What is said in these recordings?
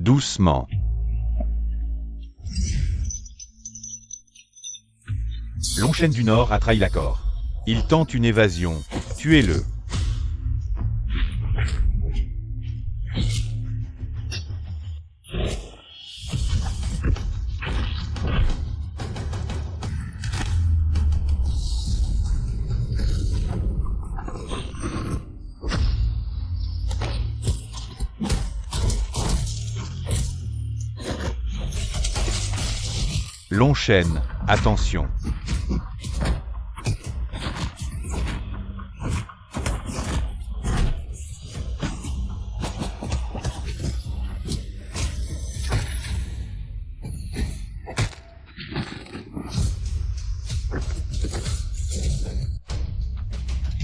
Doucement. Longchen du Nord a trahi l'accord. Il tente une évasion. Tuez-le. Longchen, attention.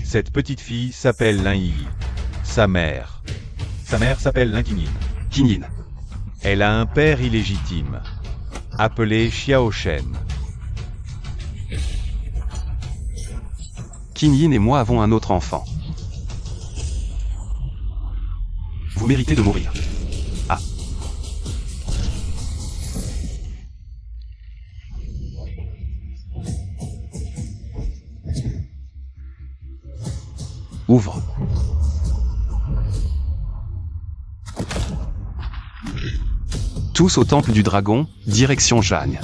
Cette petite fille s'appelle Lin Yi. Sa mère s'appelle Lin Qingyin. Qingyin. Elle a un père illégitime, appelé Xiao Shen. Qingyin et moi avons un autre enfant. Vous méritez de mourir. Ah. Ouvre. Tous au temple du dragon, direction Jagne.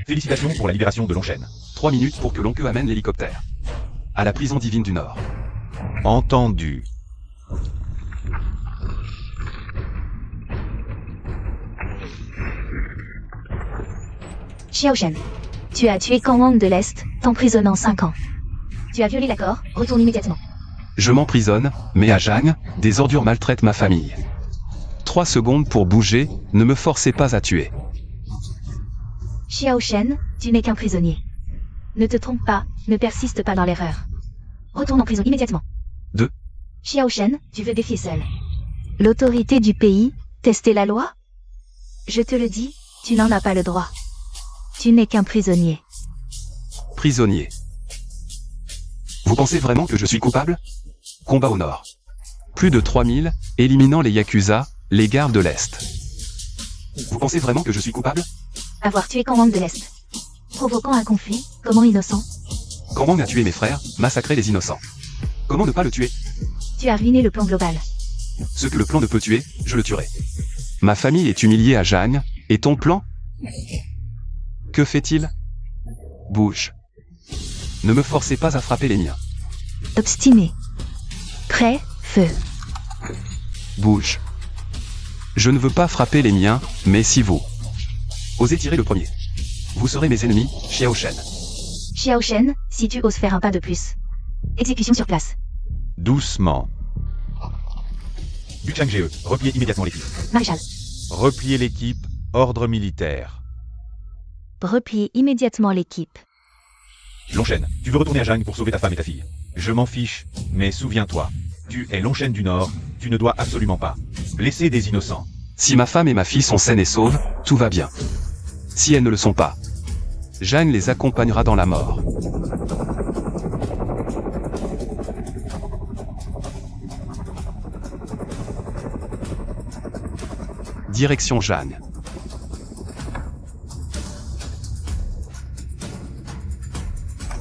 Félicitations pour la libération de Longchen. 3 minutes pour que l'oncle amène l'hélicoptère. À la prison divine du Nord. Entendu. Xiao Shen, tu as tué Kang Wang de l'Est, t'emprisonnant 5 ans. Tu as violé l'accord, retourne immédiatement. Je m'emprisonne, mais à Jagne, des ordures maltraitent ma famille. 3 secondes pour bouger, ne me forcez pas à tuer. Xiao Shen, tu n'es qu'un prisonnier. Ne te trompe pas, ne persiste pas dans l'erreur. Retourne en prison immédiatement. 2. Xiao Shen, tu veux défier seul l'autorité du pays, tester la loi? Je te le dis, tu n'en as pas le droit. Tu n'es qu'un prisonnier. Prisonnier. Vous pensez vraiment que je suis coupable? Combat au Nord. Plus de 3000, éliminant les Yakuza, les gardes de l'Est. Vous pensez vraiment que je suis coupable? Avoir tué Kang Wang de l'Est. Provoquant un conflit, comment innocent? Kang Wang a tué mes frères, massacré les innocents. Comment ne pas le tuer? Tu as ruiné le plan global. Ce que le plan ne peut tuer, je le tuerai. Ma famille est humiliée à Jagne, et ton plan? Que fait-il? Bouge. Ne me forcez pas à frapper les miens. Obstiné. Prêt, feu. Bouge. Je ne veux pas frapper les miens, mais si vous osez tirer le premier, vous serez mes ennemis, Xiao Shen. Xiao Shen, si tu oses faire un pas de plus. Exécution sur place. Doucement. Du Chang GE, repliez immédiatement l'équipe. Maréchal. Repliez l'équipe, ordre militaire. Repliez immédiatement l'équipe. Longchen, tu veux retourner à Jagne pour sauver ta femme et ta fille. Je m'en fiche, mais souviens-toi. Tu es Longchen du Nord, tu ne dois absolument pas blesser des innocents. Si ma femme et ma fille sont saines et sauves, tout va bien. Si elles ne le sont pas, Jagne les accompagnera dans la mort. Direction Jagne.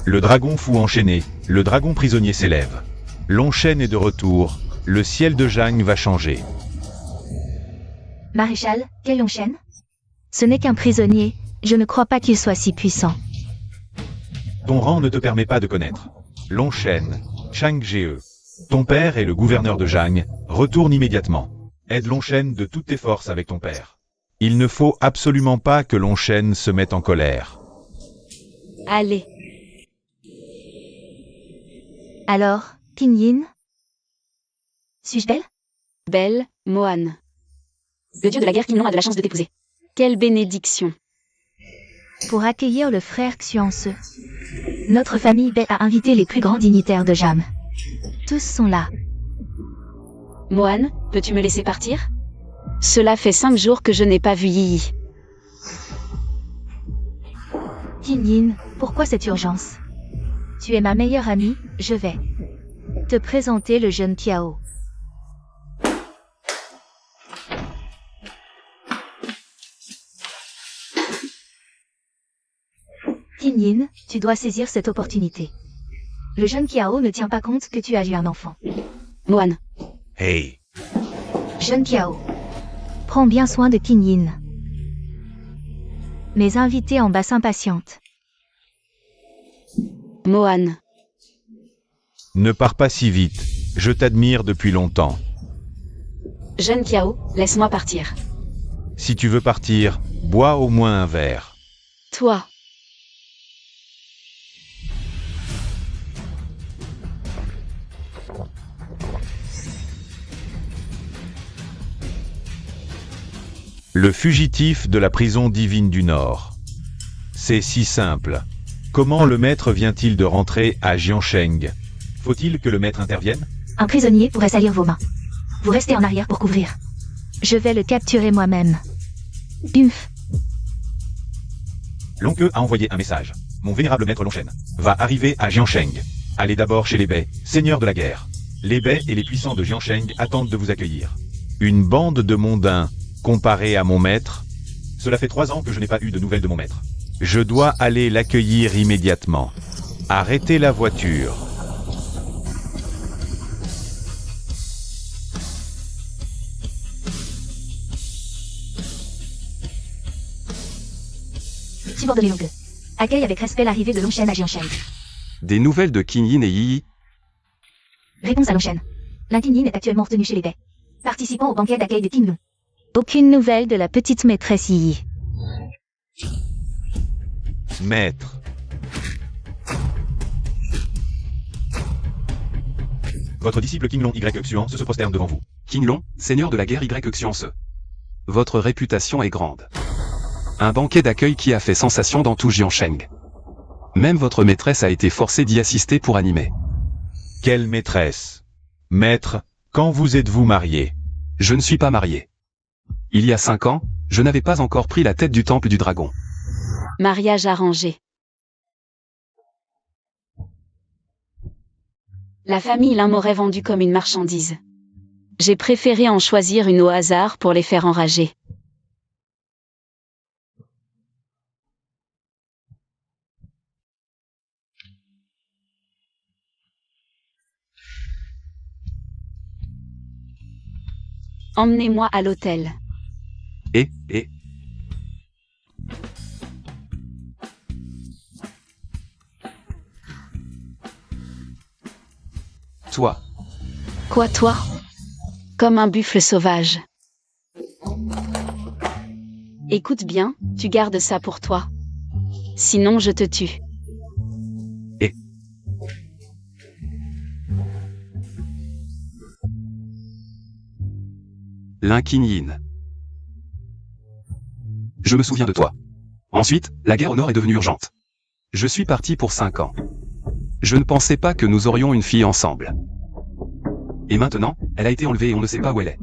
Le dragon fou enchaîné, le dragon prisonnier s'élève. Longchen est de retour, le ciel de Jagne va changer. Maréchal, quel Longchen? Ce n'est qu'un prisonnier, je ne crois pas qu'il soit si puissant. Ton rang ne te permet pas de connaître. Longchen, Chang GE. Ton père est le gouverneur de Jagne, retourne immédiatement. Aide Longchen de toutes tes forces avec ton père. Il ne faut absolument pas que Longchen se mette en colère. Allez. Alors, Qingyin? Suis-je belle? Belle, Mohan. Le dieu de la guerre Qinglong a de la chance de t'épouser. Quelle bénédiction. Pour accueillir le frère Xuanse, notre famille Bei a invité les plus grands dignitaires de Jam. Tous sont là. Mohan, peux-tu me laisser partir? Cela fait 5 jours que je n'ai pas vu Yi. Qingyin, pourquoi cette urgence? Tu es ma meilleure amie, je vais. Te présenter le jeune Kiao. Qin Yin, tu dois saisir cette opportunité. Le jeune Kiao ne tient pas compte que tu as eu un enfant. Moine. Hey, Jeune Kiao. Prends bien soin de Qin Yin. Mes invités en bas s'impatientent. Mohan. ne pars pas si vite. Je t'admire depuis longtemps. Jeune Kiao, laisse-moi partir. Si tu veux partir, bois au moins un verre. Toi. Le fugitif de la prison divine du Nord. C'est si simple. Comment le maître vient-il de rentrer à Jiansheng? Faut-il que le maître intervienne? Un prisonnier pourrait salir vos mains. Vous restez en arrière pour couvrir. Je vais le capturer moi-même. Bimph. Longue a envoyé un message. Mon vénérable maître Longshen va arriver à Jiansheng. Allez d'abord chez les Bei, seigneurs de la guerre. Les Bei et les puissants de Jiansheng attendent de vous accueillir. Une bande de mondains, comparée à mon maître? Cela fait 3 ans que je n'ai pas eu de nouvelles de mon maître. Je dois aller l'accueillir immédiatement. Arrêtez la voiture. Subordonné Longue. Accueille avec respect l'arrivée de Longshen à Jiansheng. Des nouvelles de Qin Yin et Yi. Réponse à Longshen. L'un Qin Yin est actuellement retenu chez les Bei, participant au banquet d'accueil de Qin Long. Aucune nouvelle de la petite maîtresse Yi. Maître. Votre disciple King Long Y Xuan se prosterne devant vous. Qin Long, seigneur de la guerre Y Xianse. Votre réputation est grande. Un banquet d'accueil qui a fait sensation dans tout Jiansheng. Même votre maîtresse a été forcée d'y assister pour animer. Quelle maîtresse? Maître, quand vous êtes-vous marié? Je ne suis pas marié. Il y a 5 ans, je n'avais pas encore pris la tête du temple du dragon. Mariage arrangé. La famille Lin m'aurait vendu comme une marchandise. J'ai préféré en choisir une au hasard pour les faire enrager. Emmenez-moi à l'hôtel. Et toi, Quoi toi? Comme un buffle sauvage. Écoute bien, tu gardes ça pour toi. Sinon je te tue. l'un Qin Yin. Je me souviens de toi. Ensuite, la guerre au nord est devenue urgente. Je suis parti pour 5 ans. Je ne pensais pas que nous aurions une fille ensemble. Et maintenant, elle a été enlevée et on ne sait pas où elle est.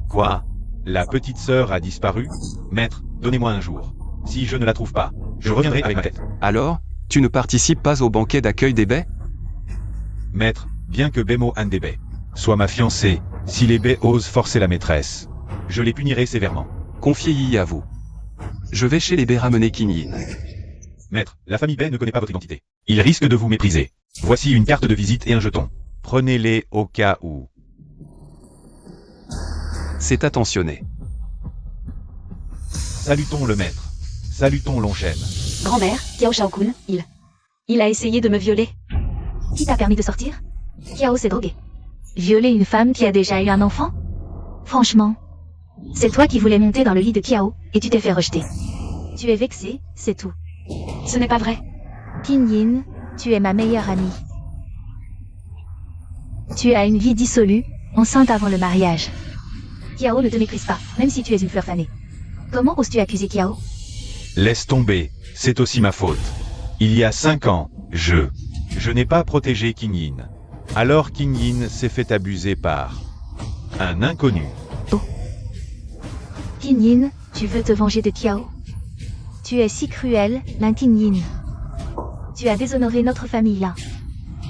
Quoi? La petite sœur a disparu? Maître, donnez-moi un jour. Si je ne la trouve pas, je reviendrai avec ma tête. Alors, tu ne participes pas au banquet d'accueil des Bei? Maître, bien que Bemo Han des Bei Sois ma fiancée, si les Bei osent forcer la maîtresse. je les punirai sévèrement. Confiez Yi à vous. Je vais chez les Bei ramener Qin Yin. Maître, la famille Bei ne connaît pas votre identité. Ils risquent de vous mépriser. Voici une carte de visite et un jeton. Prenez-les au cas où. C'est attentionné. Salutons le maître. Salutons Longshen. Grand-mère, Kiao Shaokun, il a essayé de me violer. Qui t'a permis de sortir? Kiao s'est drogué. Violer une femme qui a déjà eu un enfant? Franchement, c'est toi qui voulais monter dans le lit de Kiao, et tu t'es fait rejeter. Tu es vexé, c'est tout. Ce n'est pas vrai. Qin Yin, tu es ma meilleure amie. Tu as une vie dissolue, enceinte avant le mariage. Kiao ne te méprise pas, même si tu es une fleur fanée. Comment oses-tu accuser Kiao? Laisse tomber, c'est aussi ma faute. Il y a 5 ans, je n'ai pas protégé Qin Yin. Alors Qin Yin s'est fait abuser par un inconnu. Qin Yin, tu veux te venger de Kiao? Tu es si cruel, l'un Qin Yin. Tu as déshonoré notre famille là.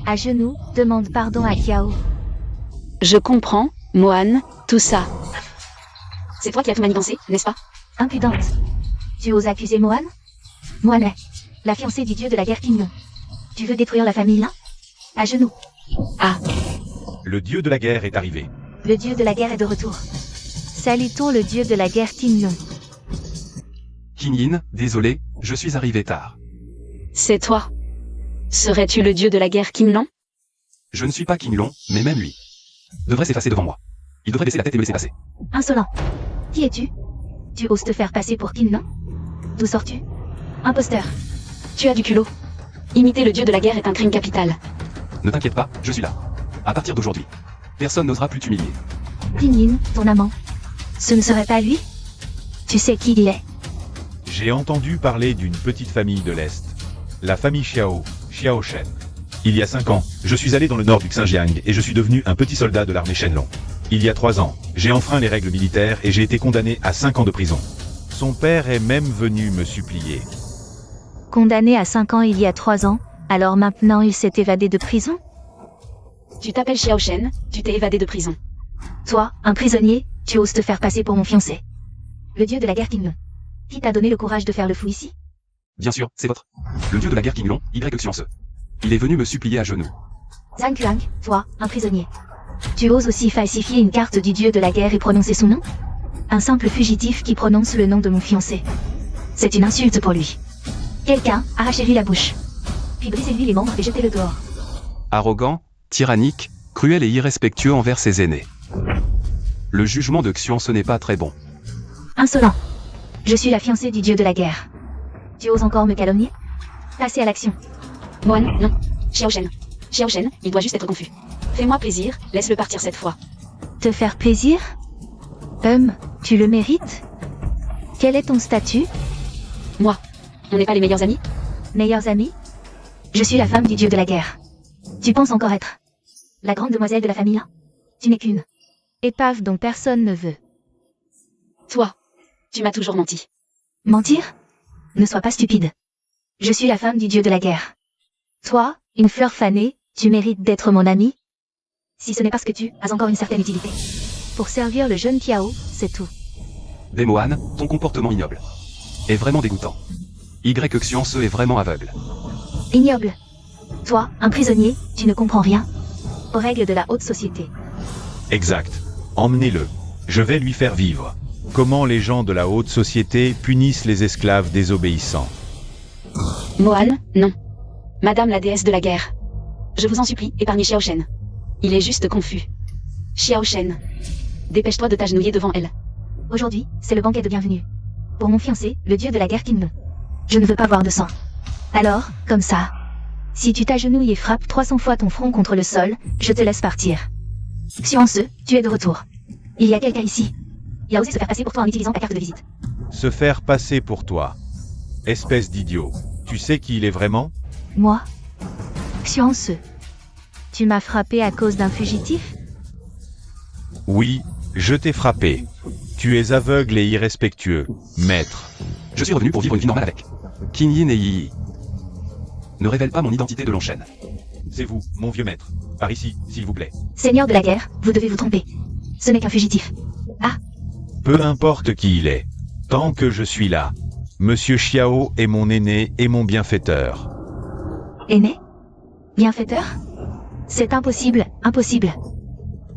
À genoux, demande pardon à Kiao. Je comprends, Mohan, tout ça. C'est toi qui as tout manigancé, n'est-ce pas? Impudente. Tu oses accuser Mohan? Mohan est la fiancée du dieu de la guerre King Long. Tu veux détruire la famille là? À genoux. Ah, Le dieu de la guerre est arrivé. Le dieu de la guerre est de retour. Salutons le dieu de la guerre King Long. Kinyin, désolé, je suis arrivé tard. c'est toi. Serais-tu le dieu de la guerre King Long? Je ne suis pas King Long, mais même lui devrait s'effacer devant moi. Il devrait baisser la tête et me laisser passer. Insolent. Qui es-tu? Tu oses te faire passer pour King Long? D'où sors-tu? Imposteur. Tu as du culot. Imiter le dieu de la guerre est un crime capital. Ne t'inquiète pas, je suis là. À partir d'aujourd'hui, personne n'osera plus t'humilier. Pinyin, ton amant. Ce ne serait pas lui? Tu sais qui il est? J'ai entendu parler d'une petite famille de l'Est. La famille Xiao, Xiao Shen. Il y a 5 ans, je suis allé dans le nord du Xinjiang et je suis devenu un petit soldat de l'armée Shenlong. Il y a 3 ans, j'ai enfreint les règles militaires et j'ai été condamné à 5 ans de prison. Son père est même venu me supplier. Condamné à 5 ans il y a 3 ans, alors maintenant il s'est évadé de prison? Tu t'appelles Xiao Shen, tu t'es évadé de prison. Toi, un prisonnier, tu oses te faire passer pour mon fiancé. Le dieu de la guerre King Long. Qui t'a donné le courage de faire le fou ici? Bien sûr, c'est votre. Le dieu de la guerre King Long, Y-Xiance. Il est venu me supplier à genoux. Zhang Kuang, toi, un prisonnier. Tu oses aussi falsifier une carte du dieu de la guerre et prononcer son nom? Un simple fugitif qui prononce le nom de mon fiancé. C'est une insulte pour lui. Quelqu'un, arrachez-lui la bouche. Puis brisez-lui les membres et jetez-le dehors. Arrogant, tyrannique, cruel et irrespectueux envers ses aînés. Le jugement de Xian, n'est pas très bon. Insolent. Je suis la fiancée du dieu de la guerre. Tu oses encore me calomnier? Passez à l'action. Mohan, non. Xiao Shen. Xiao Shen, il doit juste être confus. Fais-moi plaisir, laisse-le partir cette fois. Te faire plaisir? Tu le mérites? Quel est ton statut? Moi, on n'est pas les meilleurs amis? Meilleurs amis? Je suis la femme du dieu de la guerre. Tu penses encore être la grande demoiselle de la famille là? Tu n'es qu'une épave dont personne ne veut. Toi, tu m'as toujours menti. Mentir? Ne sois pas stupide. Je suis la femme du dieu de la guerre. Toi, une fleur fanée, tu mérites d'être mon ami? Si ce n'est parce que tu as encore une certaine utilité. Pour servir le jeune Kiao, c'est tout. Mohan, ton comportement ignoble est vraiment dégoûtant. Y-Xiance est vraiment aveugle. Ignoble. Toi, un prisonnier, tu ne comprends rien aux règles de la haute société. Exact. Emmenez-le. Je vais lui faire vivre. Comment les gens de la haute société punissent les esclaves désobéissants. Mohan, non. Madame la déesse de la guerre. Je vous en supplie, épargnez Xiao Shen. Il est juste confus. Xiao Shen. Dépêche-toi de t'agenouiller devant elle. Aujourd'hui, c'est le banquet de bienvenue. Pour mon fiancé, le dieu de la guerre King Long. Je ne veux pas voir de sang. Alors, comme ça. Si tu t'agenouilles et frappes 300 fois ton front contre le sol, je te laisse partir. Xiance, tu es de retour. Il y a quelqu'un ici. Il a osé se faire passer pour toi en utilisant ta carte de visite. Se faire passer pour toi. Espèce d'idiot. Tu sais qui il est vraiment? Moi? Xiance. Tu m'as frappé à cause d'un fugitif? Oui, je t'ai frappé. Tu es aveugle et irrespectueux, maître. Je suis revenu pour vivre une vie normale avec Kinyin et Yi. Ne révèle pas mon identité de Longchen. C'est vous, mon vieux maître. Par ici, s'il vous plaît. Seigneur de la guerre, vous devez vous tromper. Ce n'est qu'un fugitif. Ah, Peu importe qui il est. Tant que je suis là. Monsieur Xiao est mon aîné et mon bienfaiteur. aîné? Bienfaiteur? C'est impossible, impossible.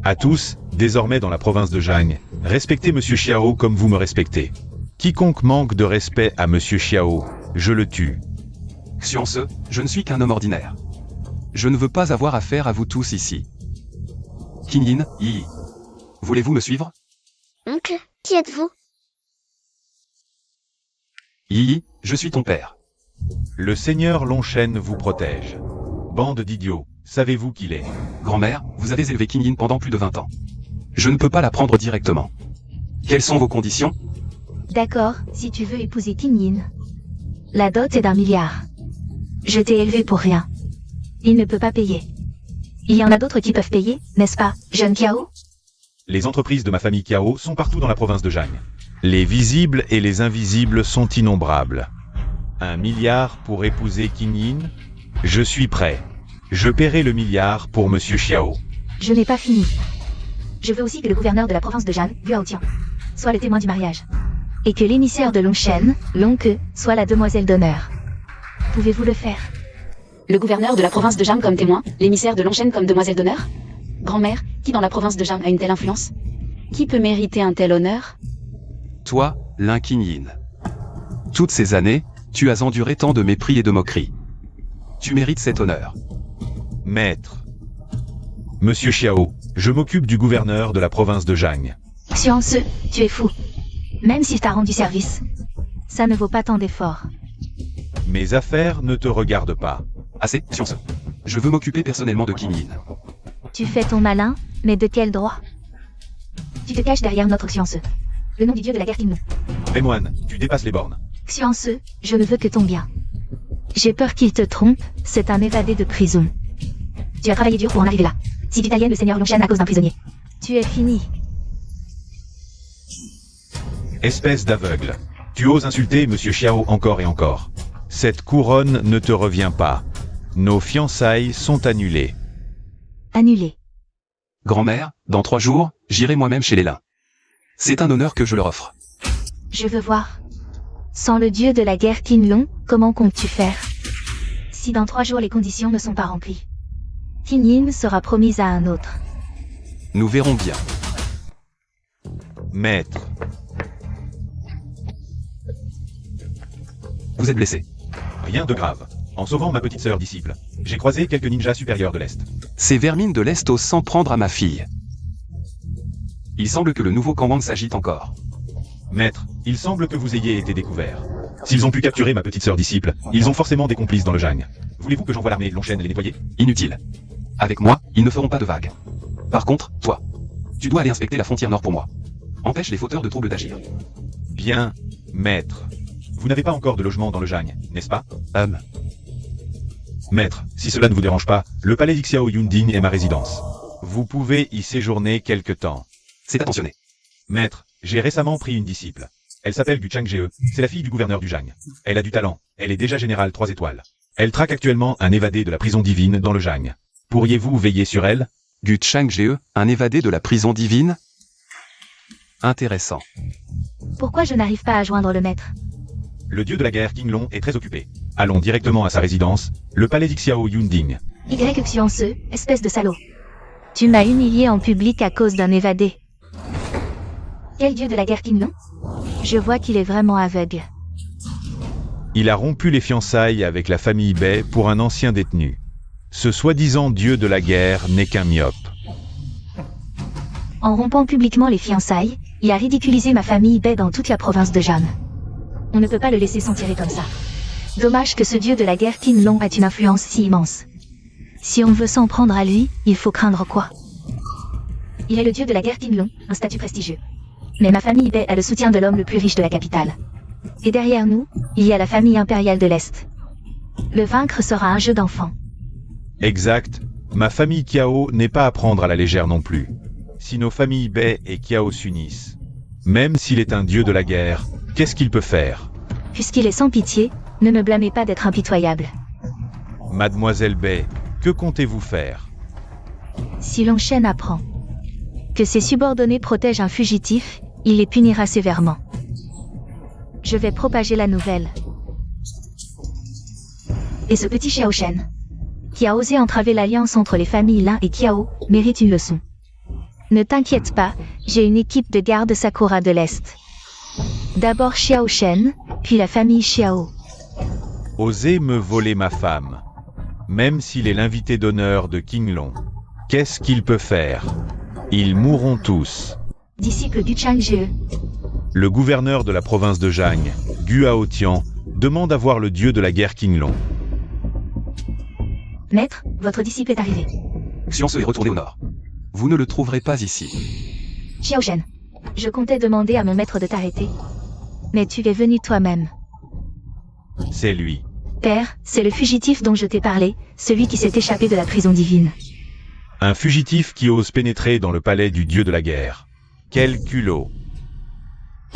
À tous, désormais dans la province de Zhang, respectez Monsieur Xiao comme vous me respectez. Quiconque manque de respect à Monsieur Xiao, je le tue. Xiance, je ne suis qu'un homme ordinaire. Je ne veux pas avoir affaire à vous tous ici. Kinyin, Yi. Voulez-vous me suivre? Oncle, qui êtes-vous? Yi, je suis ton père. Le seigneur Longchen vous protège. Bande d'idiots, savez-vous qui il est? Grand-mère, vous avez élevé Kinyin pendant plus de 20 ans. Je ne peux pas la prendre directement. Quelles sont vos conditions? D'accord, si tu veux épouser Kinyin. La dot est d'1 milliard. Je t'ai élevé pour rien. Il ne peut pas payer. Il y en a d'autres qui peuvent payer, n'est-ce pas, jeune Kiao? Les entreprises de ma famille Kiao sont partout dans la province de Zhang. Les visibles et les invisibles sont innombrables. 1 milliard pour épouser Kinyin? Je suis prêt. Je paierai le milliard pour Monsieur Xiao. Je n'ai pas fini. Je veux aussi que le gouverneur de la province de Jian, Guaotian, soit le témoin du mariage. Et que l'émissaire de Longshen, Longke, soit la demoiselle d'honneur. Pouvez-vous le faire? Le gouverneur de la province de Jam comme témoin, l'émissaire de Longshen comme demoiselle d'honneur? Grand-mère, qui dans la province de Jam a une telle influence? Qui peut mériter un tel honneur? Toi, Lin Qingyin. Toutes ces années, tu as enduré tant de mépris et de moqueries. Tu mérites cet honneur. Maître. Monsieur Xiao, je m'occupe du gouverneur de la province de Jiang. Xianse, tu es fou. Même si je t'ai rendu service, ça ne vaut pas tant d'efforts. Mes affaires ne te regardent pas. Assez, Xianse. Je veux m'occuper personnellement de Qingyin. Tu fais ton malin, mais de quel droit? Tu te caches derrière notre Xianse, le nom du dieu de la guerre Qingnon. Moine, tu dépasses les bornes. Xianse, je ne veux que ton bien. J'ai peur qu'il te trompe, c'est un évadé de prison. Tu as travaillé dur pour en arriver là. Si tu t'aliènes le seigneur Longshen à cause d'un prisonnier, tu es fini. Espèce d'aveugle. Tu oses insulter Monsieur Xiao encore et encore. Cette couronne ne te revient pas. Nos fiançailles sont annulées. Annulé. Grand-mère, dans 3 jours, j'irai moi-même chez les Lin. C'est un honneur que je leur offre. Je veux voir. Sans le dieu de la guerre Qinlong, comment comptes-tu faire? Si dans 3 jours les conditions ne sont pas remplies, Qingyin sera promise à un autre. Nous verrons bien. Maître. Vous êtes blessé. Rien de grave. En sauvant ma petite sœur disciple, j'ai croisé quelques ninjas supérieurs de l'Est. Ces vermines de l'Est osent s'en prendre à ma fille. Il semble que le nouveau Kanwang s'agite encore. Maître, il semble que vous ayez été découvert. S'ils ont pu capturer ma petite sœur disciple, ils ont forcément des complices dans le Jiang. Voulez-vous que j'envoie l'armée Longshen les nettoyer? Inutile. Avec moi, ils ne feront pas de vagues. Par contre, toi, tu dois aller inspecter la frontière nord pour moi. Empêche les fauteurs de troubles d'agir. Bien, maître. Vous n'avez pas encore de logement dans le Jiang, n'est-ce pas? Maître, si cela ne vous dérange pas, le palais d'Xiao Yunding est ma résidence. Vous pouvez y séjourner quelque temps. C'est attentionné. Maître, j'ai récemment pris une disciple. Elle s'appelle Gu Changje, c'est la fille du gouverneur du Jiang. Elle a du talent, elle est déjà générale 3 étoiles. Elle traque actuellement un évadé de la prison divine dans le Jiang. Pourriez-vous veiller sur elle? Gu Changje, un évadé de la prison divine? Intéressant. Pourquoi je n'arrive pas à joindre le maître? Le dieu de la guerre Qinglong est très occupé. Allons directement à sa résidence, le palais d'Xiao Yunding. Xianse, espèce de salaud. Tu m'as humilié en public à cause d'un évadé. Quel dieu de la guerre Qinglong? Je vois qu'il est vraiment aveugle. Il a rompu les fiançailles avec la famille Bei pour un ancien détenu. Ce soi-disant dieu de la guerre n'est qu'un myope. En rompant publiquement les fiançailles, il a ridiculisé ma famille Bei dans toute la province de Jian. On ne peut pas le laisser s'en tirer comme ça. Dommage que ce dieu de la guerre Qinlong ait une influence si immense. Si on veut s'en prendre à lui, il faut craindre quoi? Il est le dieu de la guerre Qinlong, un statut prestigieux. Mais ma famille Bei a le soutien de l'homme le plus riche de la capitale. Et derrière nous, il y a la famille impériale de l'Est. Le vaincre sera un jeu d'enfant. Exact. Ma famille Kiao n'est pas à prendre à la légère non plus. Si nos familles Bei et Kiao s'unissent, même s'il est un dieu de la guerre, qu'est-ce qu'il peut faire? Puisqu'il est sans pitié, ne me blâmez pas d'être impitoyable. Mademoiselle Bei, que comptez-vous faire? Si Longshen apprend que ses subordonnés protègent un fugitif, il les punira sévèrement. Je vais propager la nouvelle. Et ce petit Xiao Shen, qui a osé entraver l'alliance entre les familles Lin et Kiao, mérite une leçon. Ne t'inquiète pas, j'ai une équipe de garde Sakura de l'Est. D'abord Xiao Shen, puis la famille Xiao. Osez me voler ma femme. Même s'il est l'invité d'honneur de Qinglong. Qu'est-ce qu'il peut faire? Ils mourront tous. Disciple du Changje. Le gouverneur de la province de Jiang, Guaotian, demande à voir le dieu de la guerre Qinglong. Maître, votre disciple est arrivé. Xianse est retourné au nord. Vous ne le trouverez pas ici. Xiao Shen, je comptais demander à mon maître de t'arrêter. Mais tu es venu toi-même. C'est lui. Père, c'est le fugitif dont je t'ai parlé, celui qui s'est échappé de la prison divine. Un fugitif qui ose pénétrer dans le palais du dieu de la guerre. Quel culot.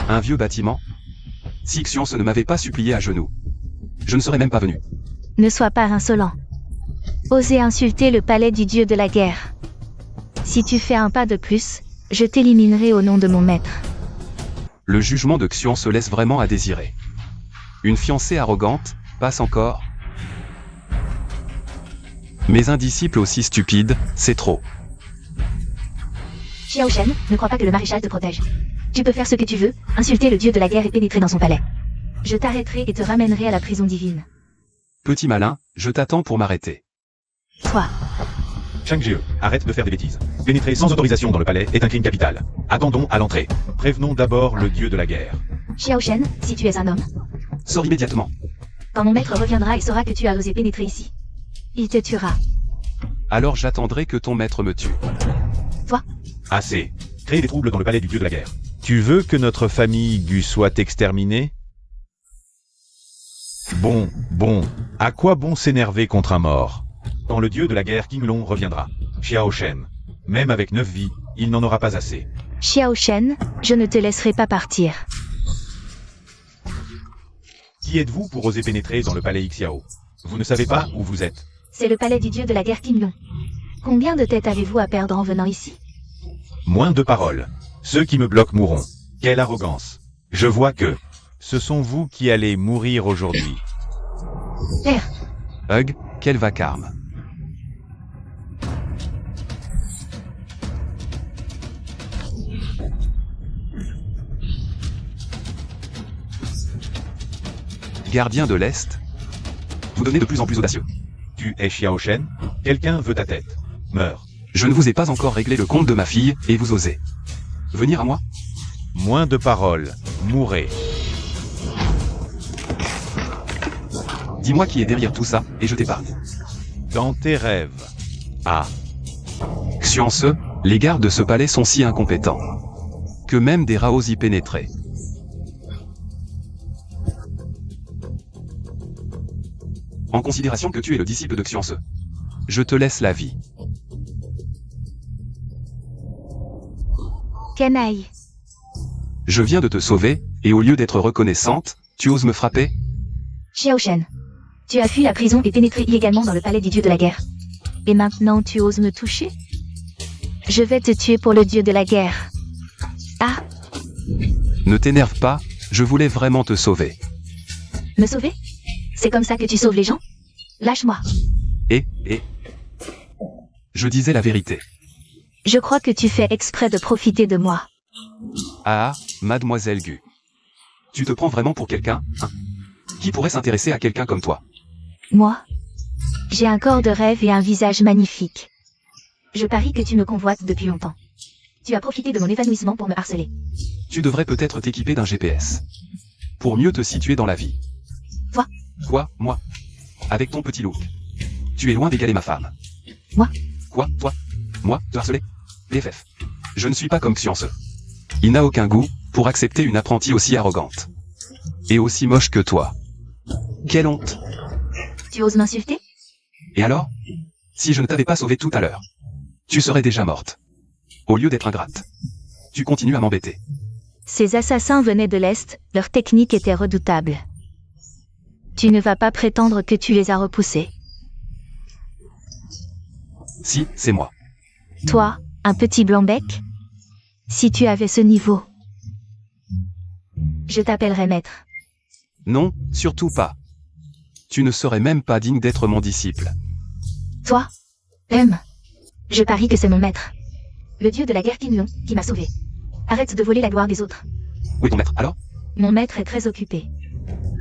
Un vieux bâtiment? Si Xianse ne m'avait pas supplié à genoux, je ne serais même pas venu. Ne sois pas insolent. Oser insulter le palais du dieu de la guerre. Si tu fais un pas de plus, je t'éliminerai au nom de mon maître. Le jugement de Xian se laisse vraiment à désirer. Une fiancée arrogante, passe encore. Mais un disciple aussi stupide, c'est trop. Xiao Shen, ne crois pas que le maréchal te protège. Tu peux faire ce que tu veux, insulter le dieu de la guerre et pénétrer dans son palais. Je t'arrêterai et te ramènerai à la prison divine. Petit malin, je t'attends pour m'arrêter. Toi, Shang Jie, arrête de faire des bêtises. Pénétrer sans autorisation dans le palais est un crime capital. Attendons à l'entrée. Prévenons d'abord le dieu de la guerre. Xiao Shen, si tu es un homme, Sors immédiatement. quand mon maître reviendra et saura que tu as osé pénétrer ici, il te tuera. Alors j'attendrai que ton maître me tue. Assez. Créer des troubles dans le palais du dieu de la guerre. Tu veux que notre famille Gu soit exterminée? Bon, à quoi bon s'énerver contre un mort? Quand le dieu de la guerre King Long reviendra, Xiao Shen, même avec 9 vies, il n'en aura pas assez. Xiao Shen, je ne te laisserai pas partir. Qui êtes-vous pour oser pénétrer dans le palais Xiao? Vous ne savez pas où vous êtes. C'est le palais du dieu de la guerre King Long. Combien de têtes avez-vous à perdre en venant ici? Moins de paroles. Ceux qui me bloquent mourront. Quelle arrogance. Je vois que... Ce sont vous qui allez mourir aujourd'hui. Père, Hug, quel vacarme. Gardien de l'Est, vous devenez de plus en plus audacieux. Tu es Xiao Shen? Quelqu'un veut ta tête. Meurs. Je ne vous ai pas encore réglé le compte de ma fille, et vous osez venir à moi? Moins de paroles, mourrez. Dis-moi qui est derrière tout ça, et je t'épargne. Dans tes rêves. Ah, Xiance, les gardes de ce palais sont si incompétents que même des Raos y pénétraient. En considération que tu es le disciple de Xiance, je te laisse la vie. canaille. Je viens de te sauver, et au lieu d'être reconnaissante, tu oses me frapper? Xiao Shen, tu as fui la prison et pénétré illégalement dans le palais du dieu de la guerre. Et maintenant tu oses me toucher? Je vais te tuer pour le dieu de la guerre. Ah, Ne t'énerve pas, je voulais vraiment te sauver. me sauver? C'est comme ça que tu sauves les gens? Lâche-moi. Et... Je disais la vérité. Je crois que tu fais exprès de profiter de moi. Ah, mademoiselle Gu. Tu te prends vraiment pour quelqu'un, hein? Qui pourrait s'intéresser à quelqu'un comme toi? Moi? J'ai un corps de rêve et un visage magnifique. Je parie que tu me convoites depuis longtemps. Tu as profité de mon évanouissement pour me harceler. Tu devrais peut-être t'équiper d'un GPS. Pour mieux te situer dans la vie. Toi? Quoi, moi? Avec ton petit look. Tu es loin d'égaler ma femme. Moi? Quoi, toi? Moi, te harceler? BFF. Je ne suis pas comme Xiance. Il n'a aucun goût pour accepter une apprentie aussi arrogante. Et aussi moche que toi. Quelle honte! Tu oses m'insulter? Et alors? Si je ne t'avais pas sauvé tout à l'heure, tu serais déjà morte. Au lieu d'être ingrate. Tu continues à m'embêter. Ces assassins venaient de l'Est, leur technique était redoutable. Tu ne vas pas prétendre que tu les as repoussés. Si, c'est moi. Toi, un petit blanc-bec? Si tu avais ce niveau, je t'appellerais maître. Non, surtout pas. Tu ne serais même pas digne d'être mon disciple. Toi? Je parie que c'est mon maître. Le dieu de la guerre King Long, qui m'a sauvé. Arrête de voler la gloire des autres. Où est ton maître, alors? Mon maître est très occupé.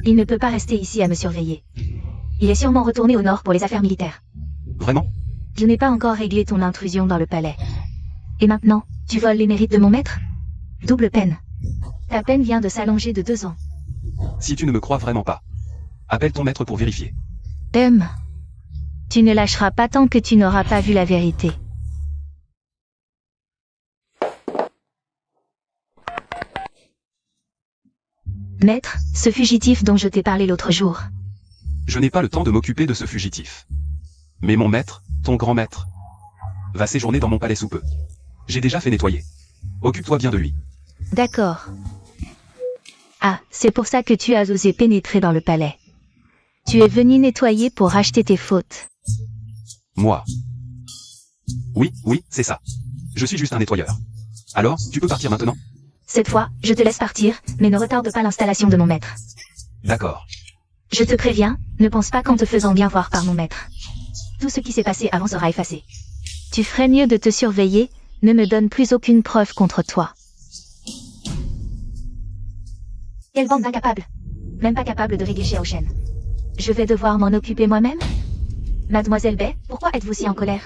Il ne peut pas rester ici à me surveiller. Il est sûrement retourné au nord pour les affaires militaires. Vraiment? Je n'ai pas encore réglé ton intrusion dans le palais. Et maintenant, tu voles les mérites de mon maître? Double peine. Ta peine vient de s'allonger de 2 ans. Si tu ne me crois vraiment pas, appelle ton maître pour vérifier. Tu ne lâcheras pas tant que tu n'auras pas vu la vérité. Maître, ce fugitif dont je t'ai parlé l'autre jour. Je n'ai pas le temps de m'occuper de ce fugitif. Mais mon maître, ton grand maître, va séjourner dans mon palais sous peu. J'ai déjà fait nettoyer. Occupe-toi bien de lui. D'accord. Ah, c'est pour ça que tu as osé pénétrer dans le palais. Tu es venu nettoyer pour racheter tes fautes. Moi. Oui, c'est ça. Je suis juste un nettoyeur. Alors, tu peux partir maintenant? Cette fois, je te laisse partir, mais ne retarde pas l'installation de mon maître. D'accord. Je te préviens, ne pense pas qu'en te faisant bien voir par mon maître. Tout ce qui s'est passé avant sera effacé. Tu ferais mieux de te surveiller, ne me donne plus aucune preuve contre toi. Quelle bande d'incapables! Même pas capable de régler Xiaoshen. Je vais devoir m'en occuper moi-même? Mademoiselle Bai, pourquoi êtes-vous si en colère?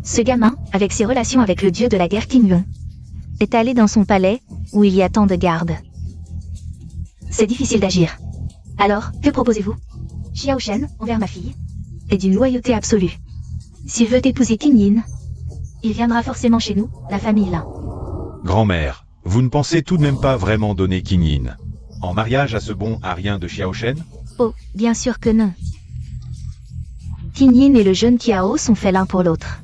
Ce gamin, avec ses relations avec le dieu de la guerre King Long, est allé dans son palais, où il y a tant de gardes. C'est difficile d'agir. Alors, que proposez-vous? Xiaoshen, envers ma fille, est d'une loyauté absolue. S'il veut épouser Qin Yin, il viendra forcément chez nous, la famille Lin. Grand-mère, vous ne pensez tout de même pas vraiment donner Qin Yin en mariage à ce bon à rien de Xiaoshen? Oh, bien sûr que non. Qin Yin et le jeune Kiao sont faits l'un pour l'autre.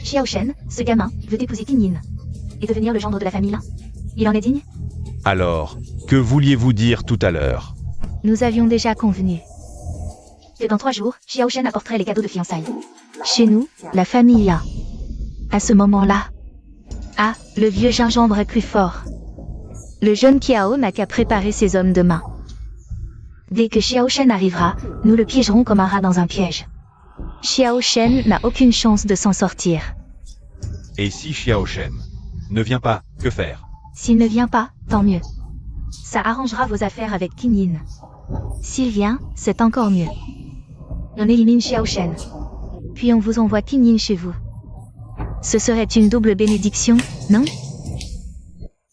Xiaoshen, ce gamin, veut épouser Qin Yin et devenir le gendre de la famille Lin. Il en est digne? Alors, que vouliez-vous dire tout à l'heure? Nous avions déjà convenu que dans 3 jours, Xiaoshen apporterait les cadeaux de fiançailles. Chez nous, la famille Lin. À ce moment-là, le vieux gingembre est plus fort. Le jeune Kiao n'a qu'à préparer ses hommes de main. Dès que Xiaoshen arrivera, nous le piégerons comme un rat dans un piège. Xiaoshen n'a aucune chance de s'en sortir. Et si Xiaoshen ne vient pas, que faire? S'il ne vient pas, tant mieux. Ça arrangera vos affaires avec Qin Yin. S'il vient, c'est encore mieux. On élimine Xiaoshen. Puis on vous envoie Qin Yin chez vous. Ce serait une double bénédiction, non?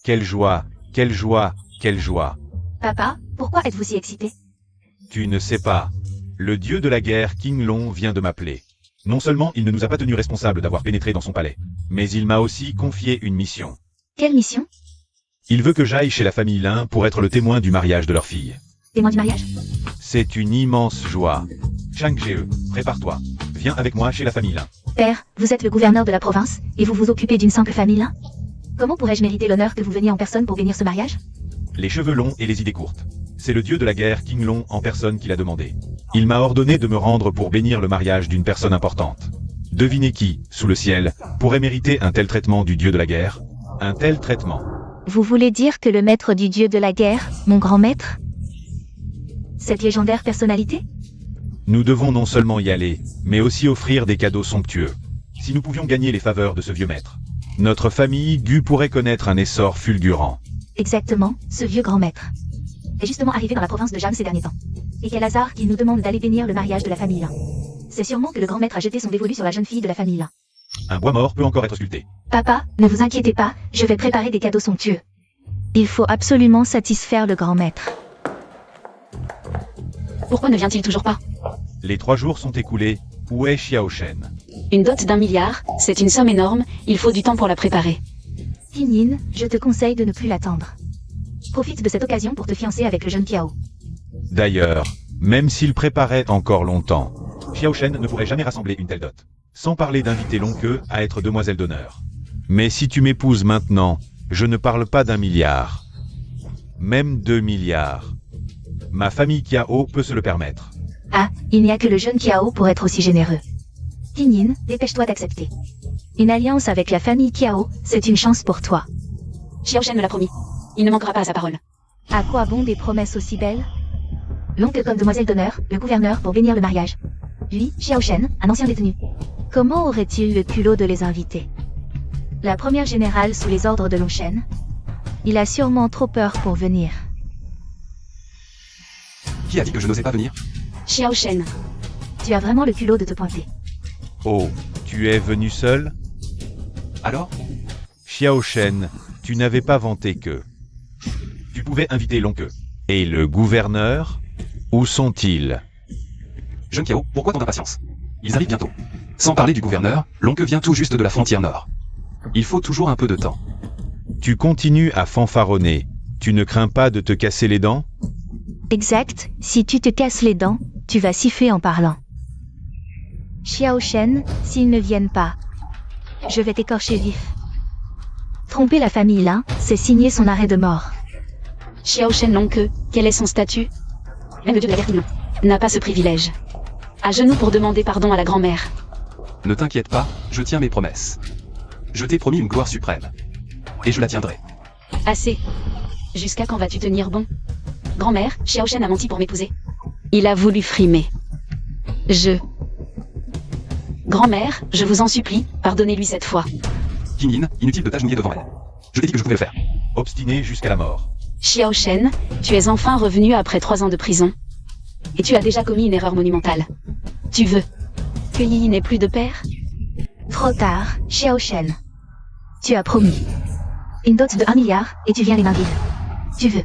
Quelle joie, quelle joie, quelle joie. Papa, pourquoi êtes-vous si excité? Tu ne sais pas. Le dieu de la guerre King Long vient de m'appeler. Non seulement il ne nous a pas tenus responsables d'avoir pénétré dans son palais, mais il m'a aussi confié une mission. Quelle mission? Il veut que j'aille chez la famille Lin pour être le témoin du mariage de leur fille. Témoin du mariage? C'est une immense joie. Chang Jie, prépare-toi. Viens avec moi chez la famille Lin. Père, vous êtes le gouverneur de la province, et vous vous occupez d'une simple famille Lin? Comment pourrais-je mériter l'honneur que vous veniez en personne pour bénir ce mariage? Les cheveux longs et les idées courtes. C'est le dieu de la guerre King Long en personne qui l'a demandé. Il m'a ordonné de me rendre pour bénir le mariage d'une personne importante. Devinez qui, sous le ciel, pourrait mériter un tel traitement du dieu de la guerre? Un tel traitement. Vous voulez dire que le maître du dieu de la guerre, mon grand maître? Cette légendaire personnalité? Nous devons non seulement y aller, mais aussi offrir des cadeaux somptueux. Si nous pouvions gagner les faveurs de ce vieux maître, notre famille Gu pourrait connaître un essor fulgurant. Exactement, ce vieux grand maître est justement arrivé dans la province de Jam ces derniers temps. Et quel hasard qu'il nous demande d'aller bénir le mariage de la famille Lin. C'est sûrement que le grand maître a jeté son dévolu sur la jeune fille de la famille Lin. Un bois mort peut encore être sculpté. Papa, ne vous inquiétez pas, je vais préparer des cadeaux somptueux. Il faut absolument satisfaire le grand maître. Pourquoi ne vient-il toujours pas? Les 3 jours sont écoulés. Où est Xiaoshen? Une dot d'1 milliard, c'est une somme énorme, il faut du temps pour la préparer. Qin Yin, je te conseille de ne plus l'attendre. Profite de cette occasion pour te fiancer avec le jeune Kiao. D'ailleurs, même s'il préparait encore longtemps, Xiaoshen ne pourrait jamais rassembler une telle dot. Sans parler d'inviter Longke à être demoiselle d'honneur. Mais si tu m'épouses maintenant, je ne parle pas d'1 milliard. Même 2 milliards. Ma famille Kiao peut se le permettre. Il n'y a que le jeune Kiao pour être aussi généreux. Qin Yin, dépêche-toi d'accepter. Une alliance avec la famille Kiao, c'est une chance pour toi. Xiaoshen me l'a promis. Il ne manquera pas à sa parole. À quoi bon des promesses aussi belles? L'oncle comme demoiselle d'honneur, le gouverneur pour bénir le mariage. Lui, Xiaoshen, un ancien détenu. Comment aurait-il le culot de les inviter? La première générale sous les ordres de Longshen. Il a sûrement trop peur pour venir. Qui a dit que je n'osais pas venir? Xiaoshen. Tu as vraiment le culot de te pointer. Oh, tu es venu seul? Alors? Xiaoshen, tu n'avais pas vanté que... Tu pouvais inviter Longke. Et le gouverneur? Où sont-ils? Jeune Kiao, pourquoi tant d'impatience? Ils arrivent bientôt. Sans parler du gouverneur, Longke vient tout juste de la frontière nord. Il faut toujours un peu de temps. Tu continues à fanfaronner. Tu ne crains pas de te casser les dents? Exact, si tu te casses les dents, tu vas siffler en parlant. Xiaoshen, s'ils ne viennent pas, je vais t'écorcher vif. Tromper la famille Lin, c'est signer son arrêt de mort. Xiaoshen Longke, quel est son statut? Même le dieu de la guerre n'a pas ce privilège. À genoux pour demander pardon à la grand-mère. Ne t'inquiète pas, je tiens mes promesses. Je t'ai promis une gloire suprême. Et je la tiendrai. Assez. Jusqu'à quand vas-tu tenir bon? Grand-mère, Xiao Shen a menti pour m'épouser. Il a voulu frimer. Grand-mère, je vous en supplie, pardonnez-lui cette fois. King Yin, inutile de t'agenouiller devant elle. Je t'ai dit que je pouvais le faire. Obstiné jusqu'à la mort. Xiao Shen, tu es enfin revenu après 3 ans de prison. Et tu as déjà commis une erreur monumentale. Tu veux que Yi n'ait plus de père? Trop tard, Xiao Shen. Tu as promis. Une dot de 1 milliard, et tu viens les mains vides. Tu veux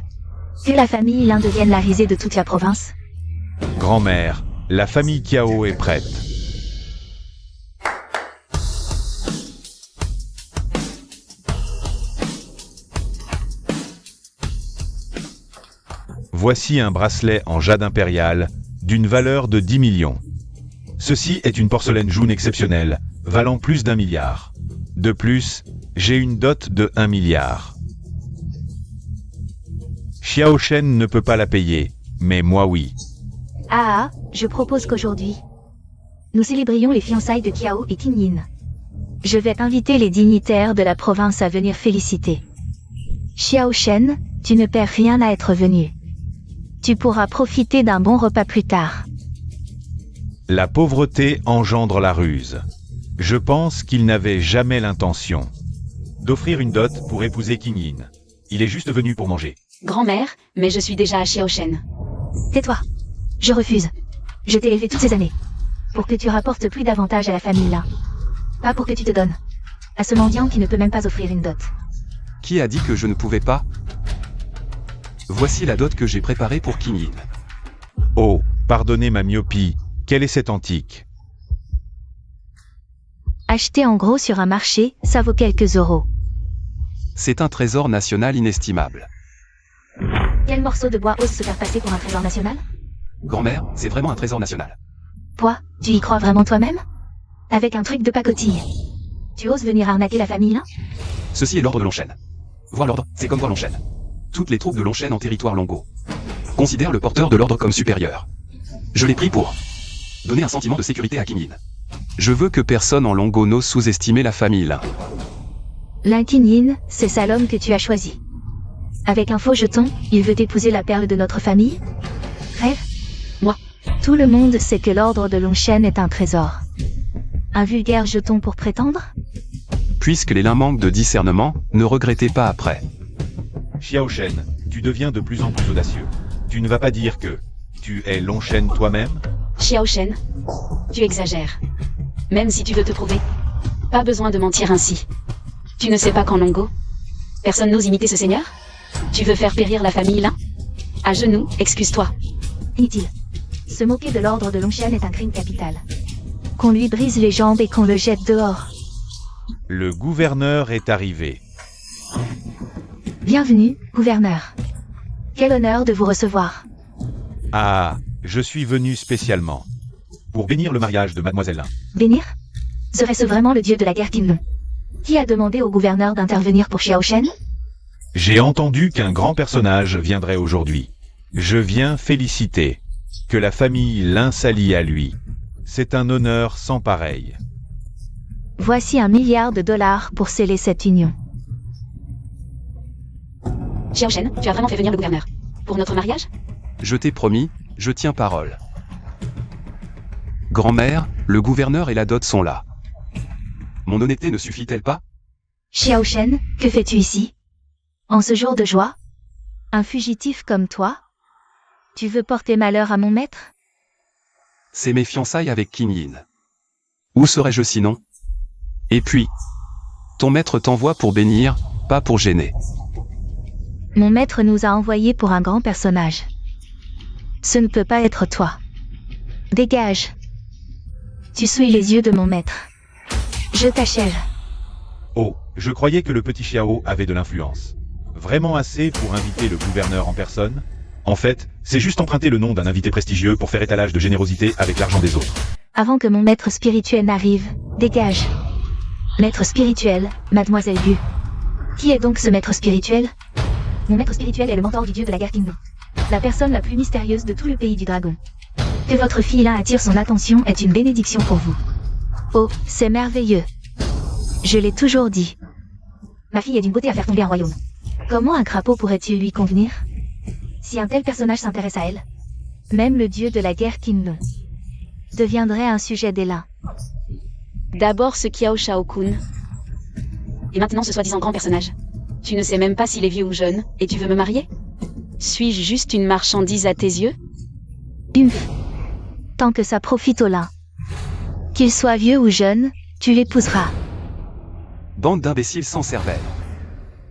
que la famille Lin devienne la risée de toute la province? Grand-mère, la famille Kiao est prête. Voici un bracelet en jade impérial, d'une valeur de 10 millions. Ceci est une porcelaine jaune exceptionnelle, valant plus d'1 milliard. De plus, j'ai une dot de 1 milliard. Xiao Shen ne peut pas la payer, mais moi oui. Je propose qu'aujourd'hui, nous célébrions les fiançailles de Kiao et King Yin. Je vais inviter les dignitaires de la province à venir féliciter. Xiao Shen, tu ne perds rien à être venu. Tu pourras profiter d'un bon repas plus tard. La pauvreté engendre la ruse. Je pense qu'il n'avait jamais l'intention D'offrir une dot pour épouser King Yin. Il est juste venu pour manger. Grand-mère, mais je suis déjà à Xiao Shen. Tais-toi. Je refuse. Je t'ai élevé toutes ces années. Pour que tu rapportes plus d'avantages à la famille là. Pas pour que tu te donnes. À ce mendiant qui ne peut même pas offrir une dot. Qui a dit que je ne pouvais pas? Voici la dot que j'ai préparée pour King Yin. Oh, pardonnez ma myopie, quelle est cette antique? Acheté en gros sur un marché, ça vaut quelques euros. C'est un trésor national inestimable. Quel morceau de bois ose se faire passer pour un trésor national? Grand-mère, c'est vraiment un trésor national. Toi, tu y crois vraiment toi-même? Avec un truc de pacotille. Tu oses venir arnaquer la famille là? Ceci est l'ordre de Longshen. Voir l'ordre, c'est comme voir Longshen. Toutes les troupes de Longshen en territoire Longo considèrent le porteur de l'ordre comme supérieur. Je l'ai pris pour donner un sentiment de sécurité à King Yin. Je veux que personne en Longo n'ose sous-estimer la famille Lin. Lin King Yin, c'est ça l'homme que tu as choisi. Avec un faux jeton, il veut épouser la perle de notre famille? Rêve? Moi. Tout le monde sait que l'ordre de Longshen est un trésor. Un vulgaire jeton pour prétendre? Puisque les Lin manquent de discernement, ne regrettez pas après. Xiao Shen, tu deviens de plus en plus audacieux. Tu ne vas pas dire que tu es Longshen toi-même? Xiao Shen, tu exagères. Même si tu veux te prouver. Pas besoin de mentir ainsi. Tu ne sais pas qu'en Longo, personne n'ose imiter ce seigneur? Tu veux faire périr la famille là? À genoux, excuse-toi. Dit-il. Se moquer de l'ordre de Longshen est un crime capital. Qu'on lui brise les jambes et qu'on le jette dehors. Le gouverneur est arrivé. Bienvenue, gouverneur. Quel honneur de vous recevoir. Ah, je suis venu spécialement. Pour bénir le mariage de Mademoiselle Lin. Bénir? Serait-ce vraiment le dieu de la guerre King Long? Qui a demandé au gouverneur d'intervenir pour Xiao Shen? J'ai entendu qu'un grand personnage viendrait aujourd'hui. Je viens féliciter. Que la famille Lin s'allie à lui. C'est un honneur sans pareil. Voici $1 milliard pour sceller cette union. Xiao Shen, tu as vraiment fait venir le gouverneur. Pour notre mariage? Je t'ai promis, je tiens parole. Grand-mère, le gouverneur et la dot sont là. Mon honnêteté ne suffit-elle pas? Xiao Shen, que fais-tu ici? En ce jour de joie? Un fugitif comme toi? Tu veux porter malheur à mon maître? C'est mes fiançailles avec King Yin. Où serais-je sinon? Et puis, ton maître t'envoie pour bénir, pas pour gêner. Mon maître nous a envoyés pour un grand personnage. Ce ne peut pas être toi. Dégage. Tu souilles les yeux de mon maître. Je t'achève. Oh, je croyais que le petit Xiao avait de l'influence. Vraiment assez pour inviter le gouverneur en personne? En fait, c'est juste emprunter le nom d'un invité prestigieux pour faire étalage de générosité avec l'argent des autres. Avant que mon maître spirituel n'arrive, dégage. Maître spirituel, Mademoiselle Gu. Qui est donc ce maître spirituel? Mon maître spirituel est le mentor du dieu de la guerre King Long. La personne la plus mystérieuse de tout le pays du dragon. Que votre fille là attire son attention est une bénédiction pour vous. Oh, c'est merveilleux. Je l'ai toujours dit. Ma fille est d'une beauté à faire tomber un royaume. Comment un crapaud pourrait-il lui convenir? Si un tel personnage s'intéresse à elle, même le dieu de la guerre Kinlong deviendrait un sujet d'élan. D'abord ce Qiao Shao-kun. Et maintenant ce soi-disant grand personnage. Tu ne sais même pas s'il est vieux ou jeune, et tu veux me marier? Suis-je juste une marchandise à tes yeux? Humph. Tant que ça profite au lin. Qu'il soit vieux ou jeune, tu l'épouseras. Bande d'imbéciles sans cervelle.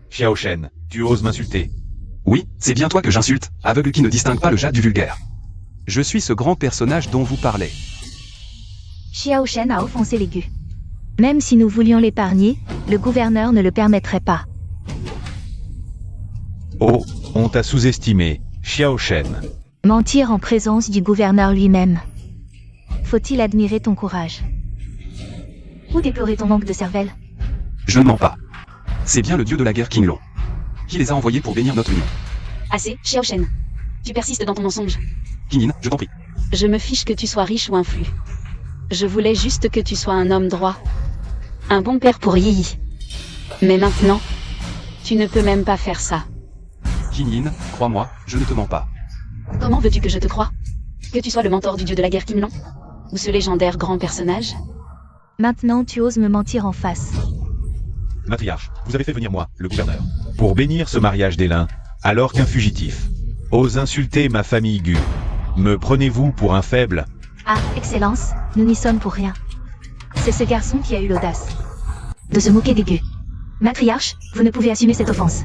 Xiao Shen, tu oses m'insulter. Oui, c'est bien toi que j'insulte, aveugle qui ne distingue pas le jade du vulgaire. Je suis ce grand personnage dont vous parlez. Xiao Shen a offensé l'aigu. Même si nous voulions l'épargner, le gouverneur ne le permettrait pas. Oh, on t'a sous-estimé, Xiao Shen. Mentir en présence du gouverneur lui-même. Faut-il admirer ton courage? Ou déplorer ton manque de cervelle? Je ne mens pas. C'est bien le dieu de la guerre Kinlong qui les a envoyés pour bénir notre union. Assez, Xiao Shen. Tu persistes dans ton mensonge. Kinyin, je t'en prie. Je me fiche que tu sois riche ou influ. Je voulais juste que tu sois un homme droit. Un bon père pour Yi. Mais maintenant, tu ne peux même pas faire ça. Kinyin, crois-moi, je ne te mens pas. Comment veux-tu que je te croie? Que tu sois le mentor du dieu de la guerre Kinlong? Ou ce légendaire grand personnage? Maintenant tu oses me mentir en face. Matriarche, vous avez fait venir moi, le gouverneur, pour bénir ce mariage d'Élin, alors qu'un fugitif ose insulter ma famille Gu. Me prenez-vous pour un faible? Ah, Excellence, nous n'y sommes pour rien. C'est ce garçon qui a eu l'audace de se moquer des gueux. Matriarche, vous ne pouvez assumer cette offense.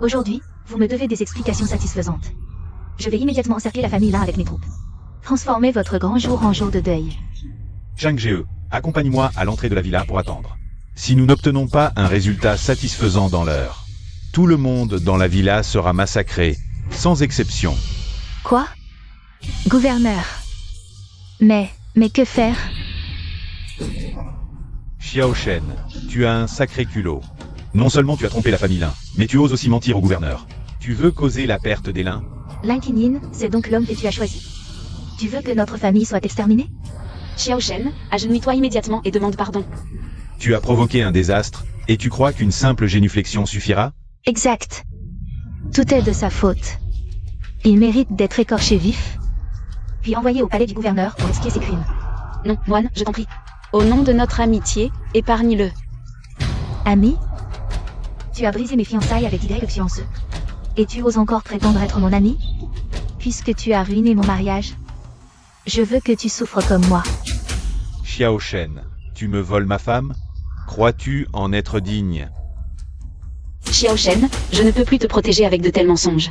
Aujourd'hui, vous me devez des explications satisfaisantes. Je vais immédiatement encercler la famille là avec mes troupes. Transformez votre grand jour en jour de deuil. Zhang Jie, accompagne-moi à l'entrée de la villa pour attendre. Si nous n'obtenons pas un résultat satisfaisant dans l'heure, tout le monde dans la villa sera massacré, sans exception. Quoi? Gouverneur. Mais que faire? Xiao Shen, tu as un sacré culot. Non seulement tu as trompé la famille Lin, mais tu oses aussi mentir au gouverneur. Tu veux causer la perte des Lin? Lin Kinyin, c'est donc l'homme que tu as choisi. Tu veux que notre famille soit exterminée? Xiao Shen, agenouille-toi immédiatement et demande pardon. Tu as provoqué un désastre, et tu crois qu'une simple génuflexion suffira? Exact. Tout est de sa faute. Il mérite d'être écorché vif, puis envoyé au palais du gouverneur pour expier ses crimes. Non, moine, je t'en prie. Au nom de notre amitié, épargne-le. Ami? Tu as brisé mes fiançailles avec Y le fianceux. Et tu oses encore prétendre être mon ami? Puisque tu as ruiné mon mariage, je veux que tu souffres comme moi. Xiao Shen, tu me voles ma femme? Crois-tu en être digne? Xiao Shen, je ne peux plus te protéger avec de tels mensonges.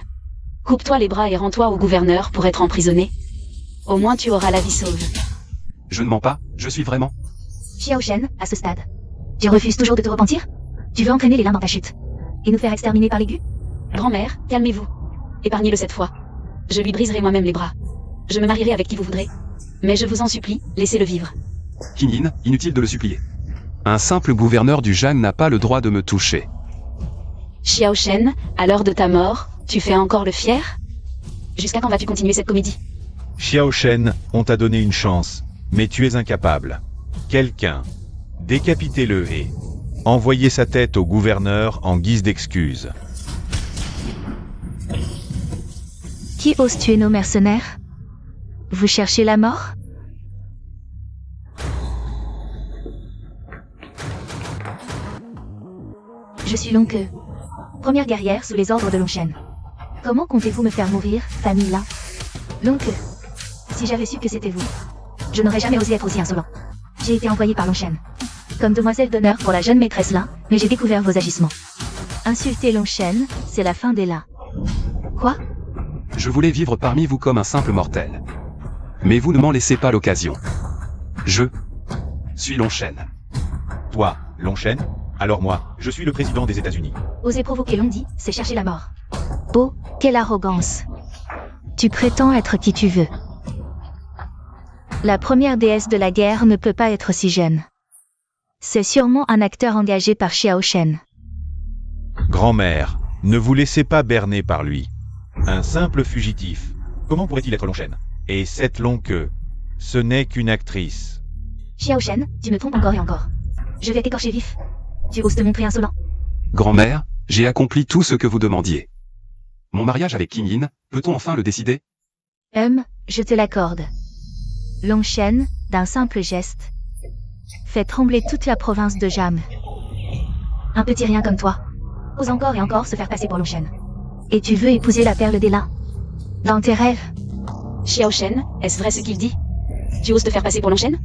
Coupe-toi les bras et rends-toi au gouverneur pour être emprisonné. Au moins tu auras la vie sauve. Je ne mens pas, je suis vraiment. Xiao Shen, à ce stade, tu refuses toujours de te repentir? Tu veux entraîner les Lin dans ta chute et nous faire exterminer par l'aigu? Grand-mère, calmez-vous. Épargnez-le cette fois. Je lui briserai moi-même les bras. Je me marierai avec qui vous voudrez. Mais je vous en supplie, laissez-le vivre. Kinyin, inutile de le supplier. Un simple gouverneur du Zhang n'a pas le droit de me toucher. Xiao Shen, à l'heure de ta mort, tu fais encore le fier? Jusqu'à quand vas-tu continuer cette comédie? Xiao Shen, on t'a donné une chance, mais tu es incapable. Quelqu'un, décapitez-le et envoyez sa tête au gouverneur en guise d'excuse. Qui ose tuer nos mercenaires? Vous cherchez la mort? Je suis Long Ke, première guerrière sous les ordres de Long Shen. Comment comptez-vous me faire mourir, famille là? Long Ke, si j'avais su que c'était vous, je n'aurais jamais osé être aussi insolent. J'ai été envoyée par Long Shen comme demoiselle d'honneur pour la jeune maîtresse là, mais j'ai découvert vos agissements. Insulter Long Shen, c'est la fin des là. Quoi? Je voulais vivre parmi vous comme un simple mortel. Mais vous ne m'en laissez pas l'occasion. Je suis Long Shen. Toi, Long Shen? Alors moi, je suis le président des États-Unis. Oser provoquer Londi, c'est chercher la mort. Oh, quelle arrogance. Tu prétends être qui tu veux. La première déesse de la guerre ne peut pas être si jeune. C'est sûrement un acteur engagé par Xiao Shen. Grand-mère, ne vous laissez pas berner par lui. Un simple fugitif. Comment pourrait-il être Long Shen? Et cette Long Ke, ce n'est qu'une actrice. Xiao Shen, tu me trompes encore et encore. Je vais t'écorcher vif. Tu oses te montrer insolent? Grand-mère, j'ai accompli tout ce que vous demandiez. Mon mariage avec Qing Yin, peut-on enfin le décider? Je te l'accorde. Long Shen, d'un simple geste, fait trembler toute la province de Jam. Un petit rien comme toi ose encore et encore se faire passer pour Long Shen. Et tu veux épouser la perle des lins? Dans tes rêves? Xiao Shen, est-ce vrai ce qu'il dit? Tu oses te faire passer pour Long Shen?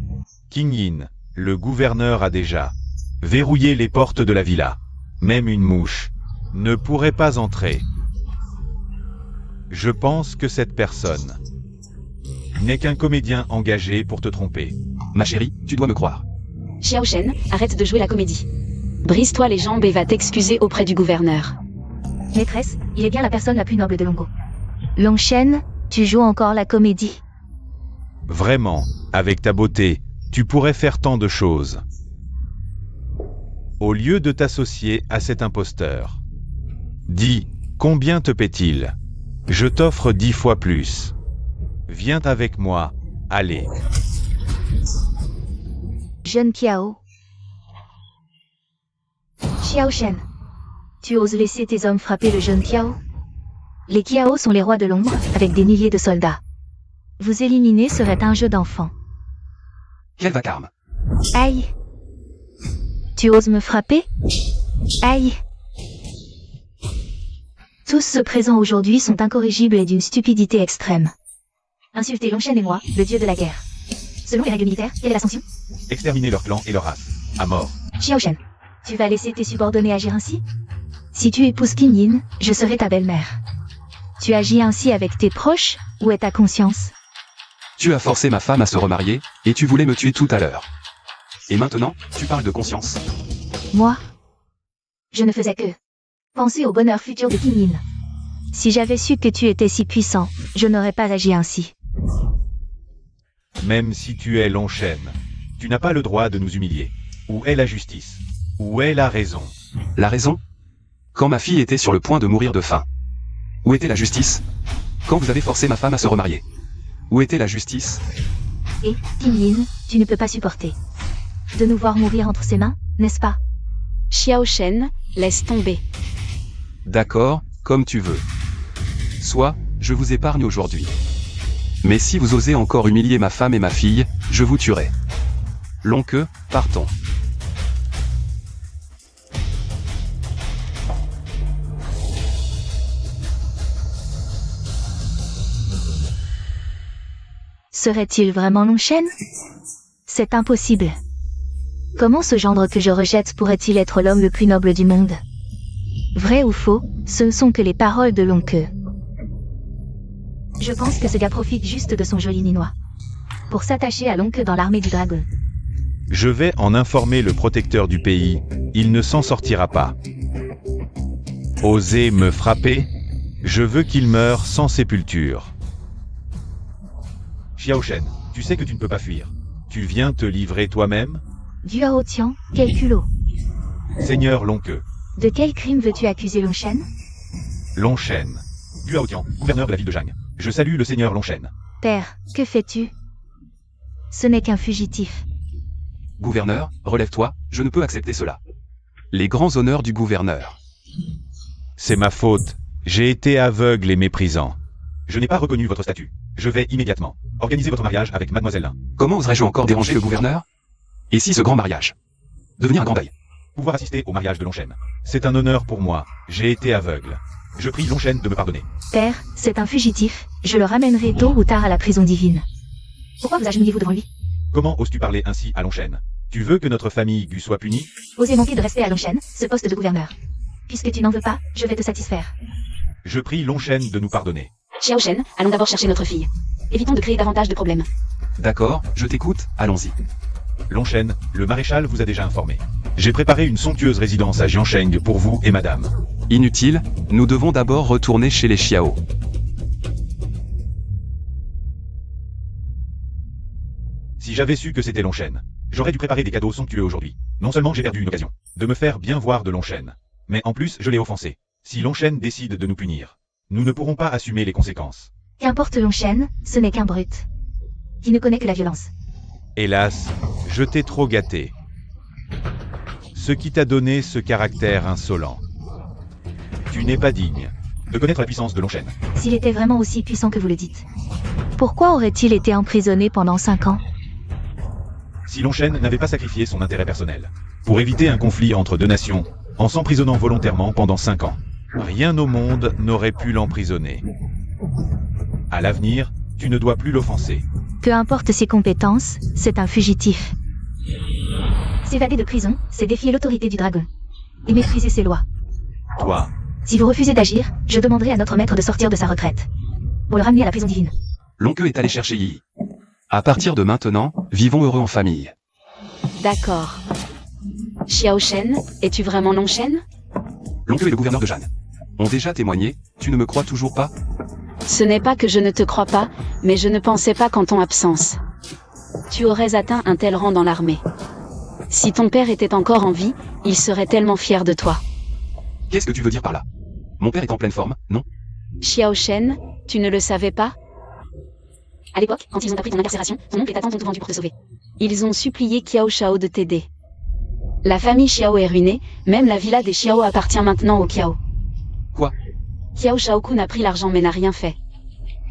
Qing Yin, le gouverneur a déjà verrouillé les portes de la villa. Même une mouche ne pourrait pas entrer. Je pense que cette personne n'est qu'un comédien engagé pour te tromper. Ma chérie, tu dois me croire. Xiao Shen, arrête de jouer la comédie. Brise-toi les jambes et va t'excuser auprès du gouverneur. Maîtresse, il est bien la personne la plus noble de Longo. Long Shen, tu joues encore la comédie. Vraiment, avec ta beauté, tu pourrais faire tant de choses. Au lieu de t'associer à cet imposteur. Dis, combien te paie-t-il? Je t'offre 10 fois plus. Viens avec moi, allez. Jeune Kiao. Xiao Shen. Tu oses laisser tes hommes frapper le jeune Kiao? Les Kiao sont les rois de l'ombre, avec des milliers de soldats. Vous éliminer serait un jeu d'enfant. Quel vacarme. Aïe. Tu oses me frapper? Aïe. Tous ceux présents aujourd'hui sont incorrigibles et d'une stupidité extrême. Insulter Long Shen et moi, le dieu de la guerre. Selon les règles militaires, quelle est la sanction? Exterminer leur clan et leur race. À mort. Xiao Shen, tu vas laisser tes subordonnés agir ainsi? Si tu épouses Qing Yin, je serai ta belle-mère. Tu agis ainsi avec tes proches, où est ta conscience? Tu as forcé ma femme à se remarier, et tu voulais me tuer tout à l'heure. Et maintenant, tu parles de conscience. Moi? Je ne faisais que penser au bonheur futur de Qing Yin. Si j'avais su que tu étais si puissant, je n'aurais pas agi ainsi. Même si tu es Long Shen, tu n'as pas le droit de nous humilier. Où est la justice? Où est la raison? La raison? Quand ma fille était sur le point de mourir de faim. Où était la justice? Quand vous avez forcé ma femme à se remarier. Où était la justice? Et, Qing Yin, tu ne peux pas supporter de nous voir mourir entre ses mains, n'est-ce pas? Xiao Shen, laisse tomber. D'accord, comme tu veux. Soit, je vous épargne aujourd'hui. Mais si vous osez encore humilier ma femme et ma fille, je vous tuerai. Longue, partons. Serait-il vraiment Long Shen? C'est impossible. Comment ce gendre que je rejette pourrait-il être l'homme le plus noble du monde? Vrai ou faux, ce ne sont que les paroles de Long Queue. Je pense que ce gars profite juste de son joli ninois pour s'attacher à Long Queue dans l'armée du dragon. Je vais en informer le protecteur du pays, il ne s'en sortira pas. Osez me frapper? Je veux qu'il meure sans sépulture. Xiao Shen, tu sais que tu ne peux pas fuir. Tu viens te livrer toi-même? Duao Tian, quel culot. Seigneur Longue. De quel crime veux-tu accuser Long Shen? Long Shen. Duao Tian, gouverneur de la ville de Jang. Je salue le seigneur Long Shen. Père, que fais-tu? Ce n'est qu'un fugitif. Gouverneur, relève-toi, je ne peux accepter cela. Les grands honneurs du gouverneur. C'est ma faute. J'ai été aveugle et méprisant. Je n'ai pas reconnu votre statut. Je vais immédiatement organiser votre mariage avec mademoiselle Lin. Comment oserais-je encore déranger le gouverneur? Et si ce grand mariage devenir un grand deuil? Pouvoir assister au mariage de Long Shen. C'est un honneur pour moi. J'ai été aveugle. Je prie Long Shen de me pardonner. Père, c'est un fugitif. Je le ramènerai tôt ou tard à la prison divine. Pourquoi vous agenouillez-vous devant lui? Comment oses-tu parler ainsi à Long Shen? Tu veux que notre famille Gu soit punie? Osez manquer de respect à Long Shen, ce poste de gouverneur. Puisque tu n'en veux pas, je vais te satisfaire. Je prie Long Shen de nous pardonner. Xiao Shen, allons d'abord chercher notre fille. Évitons de créer davantage de problèmes. D'accord, je t'écoute, allons-y. Long Shen, le maréchal vous a déjà informé. J'ai préparé une somptueuse résidence à Jiansheng pour vous et madame. Inutile, nous devons d'abord retourner chez les Xiao. Si j'avais su que c'était Long Shen, j'aurais dû préparer des cadeaux somptueux aujourd'hui. Non seulement j'ai perdu une occasion de me faire bien voir de Long Shen, mais en plus je l'ai offensé. Si Long Shen décide de nous punir, nous ne pourrons pas assumer les conséquences. Qu'importe Long Shen, ce n'est qu'un brute qui ne connaît que la violence. Hélas, je t'ai trop gâté. Ce qui t'a donné ce caractère insolent. Tu n'es pas digne de connaître la puissance de Longshen. S'il était vraiment aussi puissant que vous le dites, pourquoi aurait-il été emprisonné pendant 5 ans? Si Longshen n'avait pas sacrifié son intérêt personnel pour éviter un conflit entre deux nations en s'emprisonnant volontairement pendant 5 ans, rien au monde n'aurait pu l'emprisonner. À l'avenir, tu ne dois plus l'offenser. Peu importe ses compétences, c'est un fugitif. S'évader de prison, c'est défier l'autorité du dragon. Et mépriser ses lois. Toi, Si vous refusez d'agir, je demanderai à notre maître de sortir de sa retraite. Pour le ramener à la prison divine. L'oncle est allé chercher Yi. À partir de maintenant, vivons heureux en famille. D'accord. Xiao Shen, es-tu vraiment Longshen? L'oncle et le gouverneur de Jeanne ont déjà témoigné, tu ne me crois toujours pas? Ce n'est pas que je ne te crois pas, mais je ne pensais pas qu'en ton absence, tu aurais atteint un tel rang dans l'armée. Si ton père était encore en vie, il serait tellement fier de toi. Qu'est-ce que tu veux dire par là? Mon père est en pleine forme, non? Xiao Shen, tu ne le savais pas? À l'époque, quand ils ont appris ton incarcération, ton oncle et ta tante ont tout vendu pour te sauver. Ils ont supplié Qiao Shao de t'aider. La famille Xiao est ruinée, même la villa des Xiao appartient maintenant au Qiao. Quoi? Qiao Shaokun a pris l'argent mais n'a rien fait.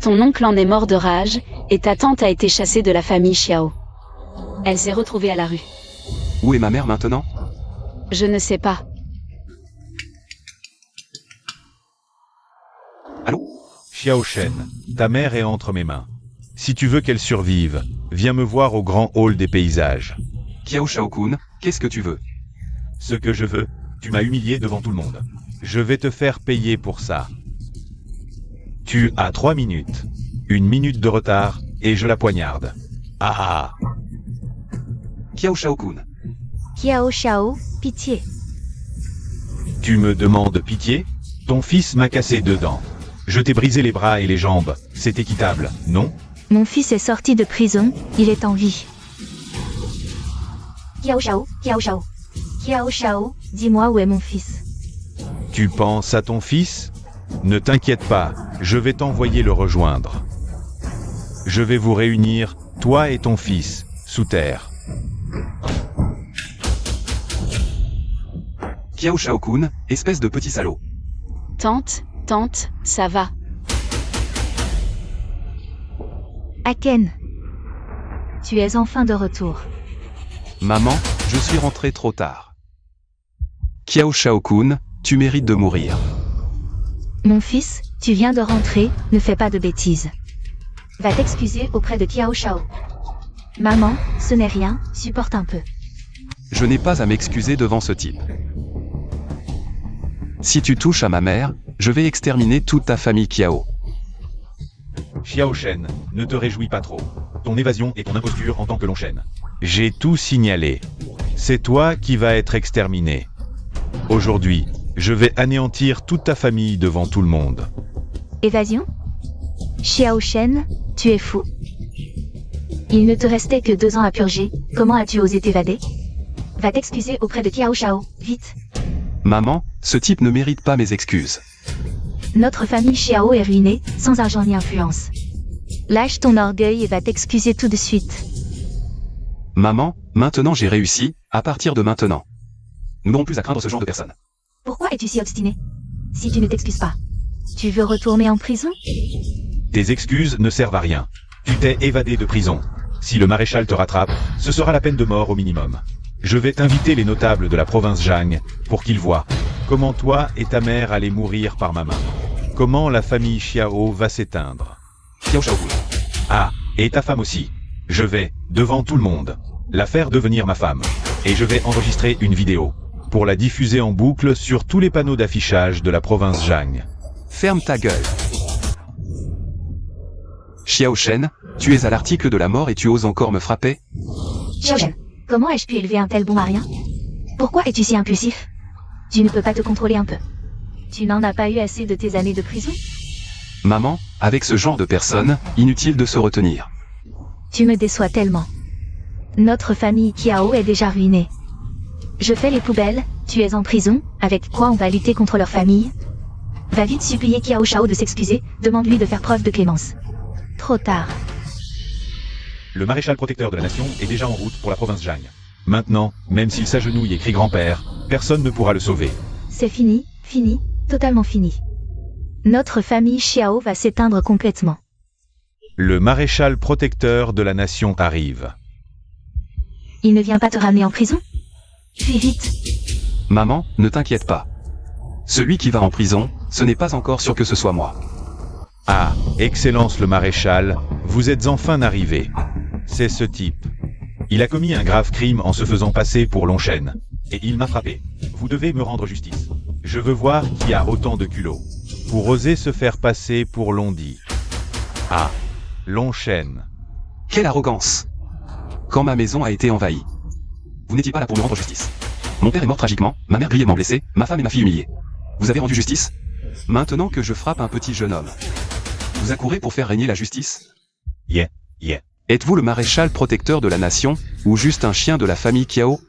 Ton oncle en est mort de rage, et ta tante a été chassée de la famille Xiao. Elle s'est retrouvée à la rue. Où est ma mère maintenant? Je ne sais pas. Allô? Xiao Shen, ta mère est entre mes mains. Si tu veux qu'elle survive, viens me voir au grand hall des paysages. Qiao Shaokun, qu'est-ce que tu veux? Ce que je veux, tu m'as humilié devant tout le monde. Je vais te faire payer pour ça. Tu as 3 minutes. 1 minute de retard, et je la poignarde. Ah ah. Qiao Shaokun. Qiao Shao, pitié. Tu me demandes pitié? Ton fils m'a cassé 2 dents. Je t'ai brisé les bras et les jambes. C'est équitable, non? Mon fils est sorti de prison, il est en vie. Qiao Shao, Qiao Shao. Qiao Shao, dis-moi où est mon fils. Tu penses à ton fils? Ne t'inquiète pas, je vais t'envoyer le rejoindre. Je vais vous réunir, toi et ton fils, sous terre. Qiao Shaokun, espèce de petit salaud. Tante, ça va. Aken. Tu es enfin de retour. Maman, je suis rentré trop tard. Qiao Shaokun, tu mérites de mourir. Mon fils, tu viens de rentrer, ne fais pas de bêtises. Va t'excuser auprès de Qiao Shao. Maman, ce n'est rien, supporte un peu. Je n'ai pas à m'excuser devant ce type. Si tu touches à ma mère, je vais exterminer toute ta famille Qiao. Xiao Shen, ne te réjouis pas trop. Ton évasion et ton imposture en tant que Longshen. J'ai tout signalé. C'est toi qui vas être exterminé. Aujourd'hui, je vais anéantir toute ta famille devant tout le monde. Évasion? Xiao Shen, tu es fou. Il ne te restait que 2 ans à purger, comment as-tu osé t'évader? Va t'excuser auprès de Qiao Shao, vite. Maman, ce type ne mérite pas mes excuses. Notre famille Xiao est ruinée, sans argent ni influence. Lâche ton orgueil et va t'excuser tout de suite. Maman, maintenant j'ai réussi, à partir de maintenant. Nous n'aurons plus à craindre ce genre de personnes. Pourquoi es-tu si obstiné? Si tu ne t'excuses pas, tu veux retourner en prison? Tes excuses ne servent à rien. Tu t'es évadé de prison. Si le maréchal te rattrape, ce sera la peine de mort au minimum. Je vais t'inviter les notables de la province Zhang pour qu'ils voient comment toi et ta mère allez mourir par ma main. Comment la famille Xiao va s'éteindre. Qiao Shaokun. Ah, et ta femme aussi. Je vais, devant tout le monde, la faire devenir ma femme. Et je vais enregistrer une vidéo pour la diffuser en boucle sur tous les panneaux d'affichage de la province Zhang. Ferme ta gueule. Xiao Shen, tu es à l'article de la mort et tu oses encore me frapper? Xiao Shen, comment ai-je pu élever un tel bon à rien? Pourquoi es-tu si impulsif? Tu ne peux pas te contrôler un peu? Tu n'en as pas eu assez de tes années de prison? Maman, avec ce genre de personnes, inutile de se retenir. Tu me déçois tellement. Notre famille Qiao est déjà ruinée. Je fais les poubelles, tu es en prison, avec quoi on va lutter contre leur famille? Va vite supplier Qiao Shao de s'excuser, demande-lui de faire preuve de clémence. Trop tard. Le maréchal protecteur de la nation est déjà en route pour la province Jang. Maintenant, même s'il s'agenouille et crie grand-père, personne ne pourra le sauver. C'est fini, fini, totalement fini. Notre famille Xiao va s'éteindre complètement. Le maréchal protecteur de la nation arrive. Il ne vient pas te ramener en prison? Puis vite. Maman, ne t'inquiète pas. Celui qui va en prison, ce n'est pas encore sûr que ce soit moi. Ah, Excellence le maréchal, vous êtes enfin arrivé. C'est ce type. Il a commis un grave crime en se faisant passer pour Longchen. Et il m'a frappé. Vous devez me rendre justice. Je veux voir qui a autant de culot. Pour oser se faire passer pour Londi. Ah, Longchen. Quelle arrogance! Quand ma maison a été envahie, vous n'étiez pas là pour me rendre justice. Mon père est mort tragiquement, ma mère grièvement blessée, ma femme et ma fille humiliées. Vous avez rendu justice? Maintenant que je frappe un petit jeune homme, vous accourez pour faire régner la justice? Yeah. Êtes-vous le maréchal protecteur de la nation, ou juste un chien de la famille Kiao?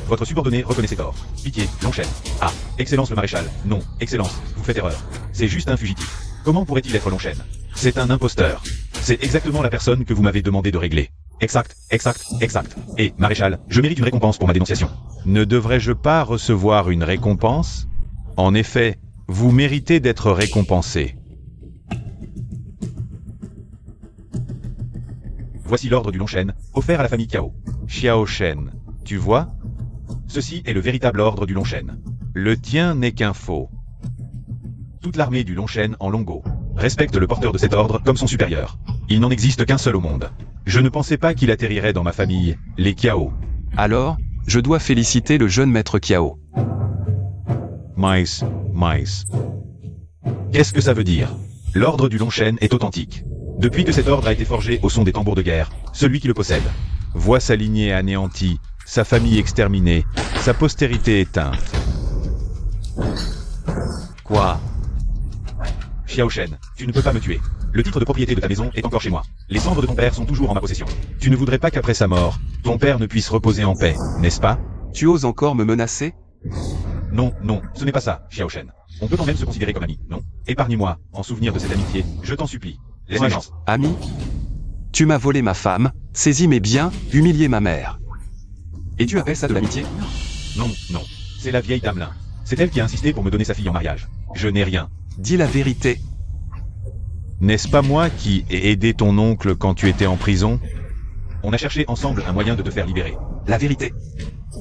Votre subordonné reconnaît ses torts. Pitié, Longchen. Ah, Excellence le maréchal. Non, Excellence, vous faites erreur. C'est juste un fugitif. Comment pourrait-il être Longchen? C'est un imposteur. C'est exactement la personne que vous m'avez demandé de régler. Exact. Et, maréchal, je mérite une récompense pour ma dénonciation. Ne devrais-je pas recevoir une récompense? En effet, vous méritez d'être récompensé. Voici l'ordre du Longchen, offert à la famille Kiao. Xiao Shen, tu vois? Ceci est le véritable ordre du Longchen. Le tien n'est qu'un faux. Toute l'armée du Longchen en Longo respecte le porteur de cet ordre comme son supérieur. Il n'en existe qu'un seul au monde. Je ne pensais pas qu'il atterrirait dans ma famille, les Kiao. Alors, je dois féliciter le jeune maître Kiao. Mais. Qu'est-ce que ça veut dire? L'ordre du Longchen est authentique. Depuis que cet ordre a été forgé au son des tambours de guerre, celui qui le possède voit sa lignée anéantie, sa famille exterminée, sa postérité éteinte. Quoi? Xiao Shen, tu ne peux pas me tuer. Le titre de propriété de ta maison est encore chez moi. Les cendres de ton père sont toujours en ma possession. Tu ne voudrais pas qu'après sa mort, ton père ne puisse reposer en paix, n'est-ce pas? Tu oses encore me menacer? Non, ce n'est pas ça, Xiao Shen. On peut quand même se considérer comme amis, non? Épargne-moi, en souvenir de cette amitié, je t'en supplie. Laisse-moi une chance. Ami? Tu m'as volé ma femme, saisi mes biens, humilié ma mère. Et tu appelles ça de l'amitié? Non, c'est la vieille Damelin. C'est elle qui a insisté pour me donner sa fille en mariage. Je n'ai rien. Dis la vérité. N'est-ce pas moi qui ai aidé ton oncle quand tu étais en prison? On a cherché ensemble un moyen de te faire libérer. La vérité.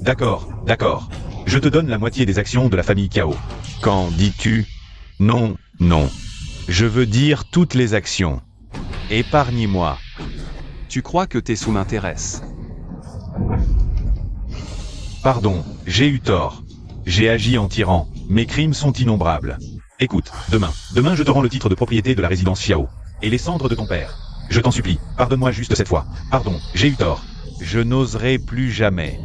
D'accord. Je te donne la moitié des actions de la famille Kiao. Quand dis-tu? Non. Je veux dire toutes les actions. Épargne-moi. Tu crois que tes sous m'intéressent? Pardon, j'ai eu tort. J'ai agi en tyran. Mes crimes sont innombrables. Écoute, demain je te rends le titre de propriété de la résidence Xiao. Et les cendres de ton père. Je t'en supplie, pardonne-moi juste cette fois. Pardon, j'ai eu tort. Je n'oserai plus jamais.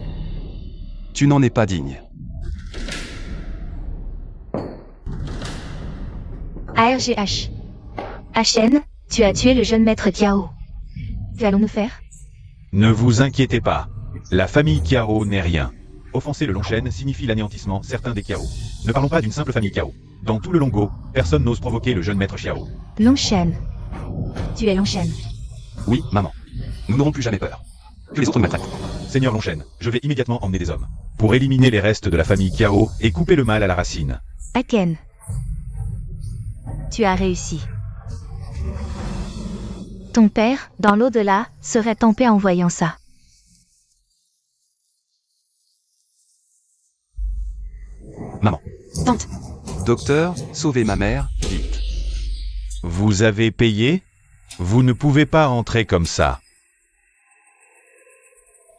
Tu n'en es pas digne. ARGH. HN, tu as tué le jeune maître Kiao. Que allons-nous faire? Ne vous inquiétez pas. La famille Kiao n'est rien. Offenser le Longchen signifie l'anéantissement certain des Kiao. Ne parlons pas d'une simple famille Kiao. Dans tout le Longo, personne n'ose provoquer le jeune maître Xiao. Longchen. Tu es Longchen. Oui, maman. Nous n'aurons plus jamais peur. Que les autres me maltraitent. Seigneur Longchen, je vais immédiatement emmener des hommes. Pour éliminer les restes de la famille Kiao et couper le mal à la racine. Aken. Tu as réussi. Ton père, dans l'au-delà, serait en paix en voyant ça. Maman. Tante. Docteur, sauvez ma mère, vite. Vous avez payé? Vous ne pouvez pas entrer comme ça.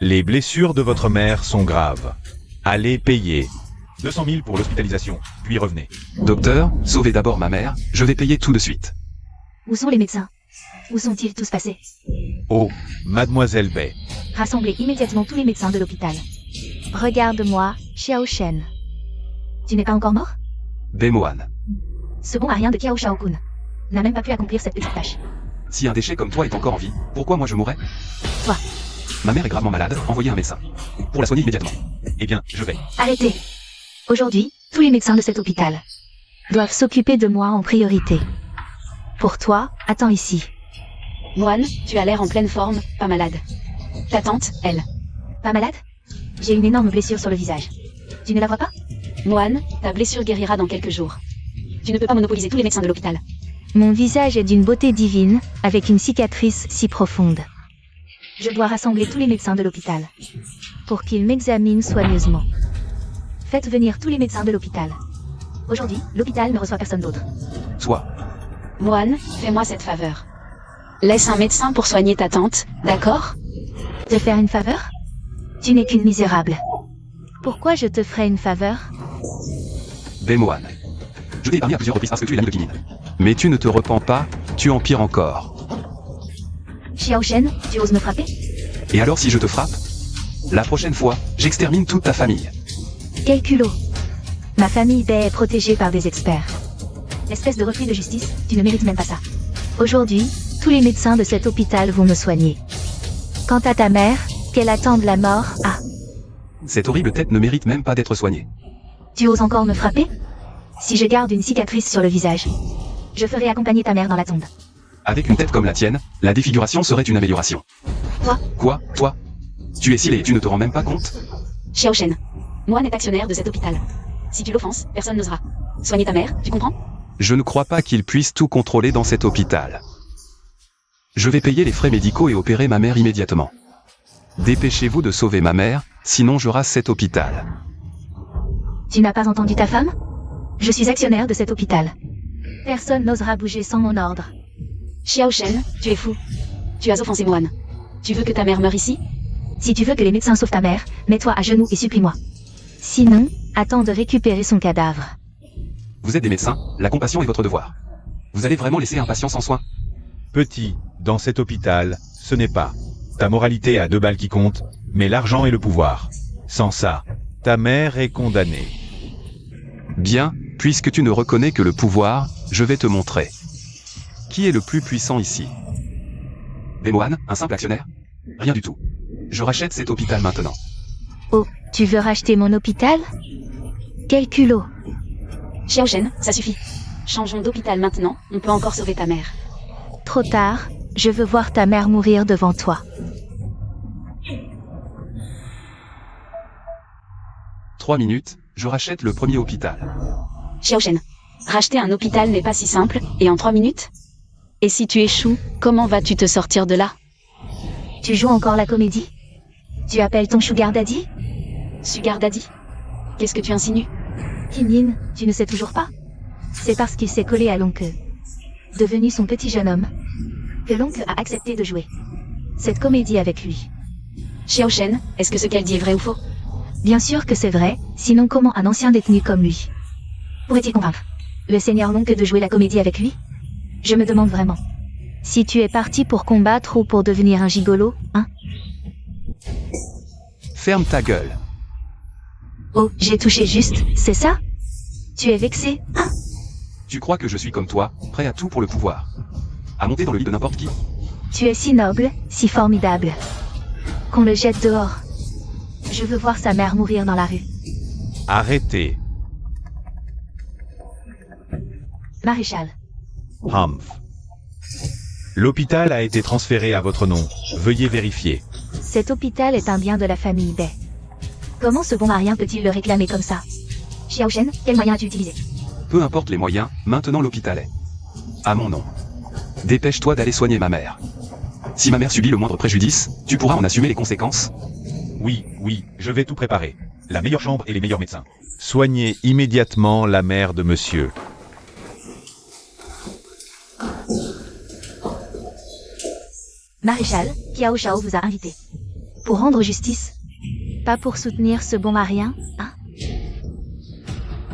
Les blessures de votre mère sont graves. Allez payer. 200 000 pour l'hospitalisation, puis revenez. Docteur, sauvez d'abord ma mère, je vais payer tout de suite. Où sont les médecins? Où sont-ils tous passés? Oh, mademoiselle Bai. Rassemblez immédiatement tous les médecins de l'hôpital. Regarde-moi, Xiao Shen. Tu n'es pas encore mort? Bemoan. Ce bon à rien de Kiao Shaokun n'a même pas pu accomplir cette petite tâche. Si un déchet comme toi est encore en vie, pourquoi moi je mourrais? Toi. Ma mère est gravement malade, envoyez un médecin. Pour la soigner immédiatement. Eh bien, je vais. Arrêtez. Aujourd'hui, tous les médecins de cet hôpital doivent s'occuper de moi en priorité. Pour toi, attends ici. Moine, tu as l'air en pleine forme, pas malade. Ta tante, elle. Pas malade? J'ai une énorme blessure sur le visage. Tu ne la vois pas? Moine, ta blessure guérira dans quelques jours. Tu ne peux pas monopoliser tous les médecins de l'hôpital. Mon visage est d'une beauté divine, avec une cicatrice si profonde. Je dois rassembler tous les médecins de l'hôpital, pour qu'ils m'examinent soigneusement. Faites venir tous les médecins de l'hôpital. Aujourd'hui, l'hôpital ne reçoit personne d'autre. Toi. Moine, fais-moi cette faveur. Laisse un médecin pour soigner ta tante, d'accord? Te faire une faveur? Tu n'es qu'une misérable. Pourquoi je te ferais une faveur? Moine. Je t'ai épargné à plusieurs reprises parce que tu es l'ami de Kinyin. Mais tu ne te repens pas, tu empires encore. Xiao Shen, tu oses me frapper? Et alors si je te frappe? La prochaine fois, j'extermine toute ta famille. Quel culot! Ma famille Bai est protégée par des experts. Espèce de reflet de justice, tu ne mérites même pas ça. Aujourd'hui, tous les médecins de cet hôpital vont me soigner. Quant à ta mère, qu'elle attende la mort, Cette horrible tête ne mérite même pas d'être soignée. tu oses encore me frapper? Si je garde une cicatrice sur le visage, je ferai accompagner ta mère dans la tombe. Avec une tête comme la tienne, la défiguration serait une amélioration. Toi? Quoi, toi? Tu es scellé et tu ne te rends même pas compte? Xiao Shen. Moine est actionnaire de cet hôpital. Si tu l'offenses, personne n'osera. Soigner ta mère, tu comprends? Je ne crois pas qu'il puisse tout contrôler dans cet hôpital. Je vais payer les frais médicaux et opérer ma mère immédiatement. Dépêchez-vous de sauver ma mère, sinon je rase cet hôpital. Tu n'as pas entendu ta femme? Je suis actionnaire de cet hôpital. Personne n'osera bouger sans mon ordre. Xiao Shen, tu es fou. Tu as offensé Moine. Tu veux que ta mère meure ici? Si tu veux que les médecins sauvent ta mère, mets-toi à genoux et supplie-moi. Sinon, attends de récupérer son cadavre. Vous êtes des médecins, la compassion est votre devoir. Vous allez vraiment laisser un patient sans soin? Petit, dans cet hôpital, ce n'est pas ta moralité à 2 balles qui compte, mais l'argent et le pouvoir. Sans ça, ta mère est condamnée. Bien, puisque tu ne reconnais que le pouvoir, je vais te montrer. Qui est le plus puissant ici? Moine, un simple actionnaire? Rien du tout. Je rachète cet hôpital maintenant. Oh, tu veux racheter mon hôpital? Quel culot! Xiao Shen, ça suffit. Changeons d'hôpital maintenant, on peut encore sauver ta mère. Trop tard, je veux voir ta mère mourir devant toi. 3 minutes, je rachète le premier hôpital. Xiao Shen. Racheter un hôpital n'est pas si simple, et en 3 minutes? Et si tu échoues, comment vas-tu te sortir de là? Tu joues encore la comédie? Tu appelles ton sugar daddy? Sugar Daddy? Qu'est-ce que tu insinues? Kinyin, tu ne sais toujours pas? C'est parce qu'il s'est collé à l'oncle, devenu son petit jeune homme, que l'oncle a accepté de jouer cette comédie avec lui. Xiao Shen, est-ce que ce qu'elle dit est vrai ou faux? Bien sûr que c'est vrai, sinon comment un ancien détenu comme lui pourrait-il convaincre le seigneur l'oncle de jouer la comédie avec lui? Je me demande vraiment si tu es parti pour combattre ou pour devenir un gigolo, hein? Ferme ta gueule. Oh, j'ai touché juste, c'est ça? Tu es vexé, hein? Tu crois que je suis comme toi, prêt à tout pour le pouvoir? À monter dans le lit de n'importe qui? Tu es si noble, si formidable, qu'on le jette dehors. Je veux voir sa mère mourir dans la rue. Arrêtez. Maréchal. Humph. L'hôpital a été transféré à votre nom. Veuillez vérifier. Cet hôpital est un bien de la famille Bai. Comment ce bon marien peut-il le réclamer comme ça? Xiao Shen, quel moyen as-tu utilisé? Peu importe les moyens, maintenant l'hôpital est à mon nom. Dépêche-toi d'aller soigner ma mère. Si ma mère subit le moindre préjudice, tu pourras en assumer les conséquences. Oui, je vais tout préparer. La meilleure chambre et les meilleurs médecins. Soignez immédiatement la mère de monsieur. Maréchal, Kiao Shao vous a invité. Pour rendre justice. Pas pour soutenir ce bon marien, hein?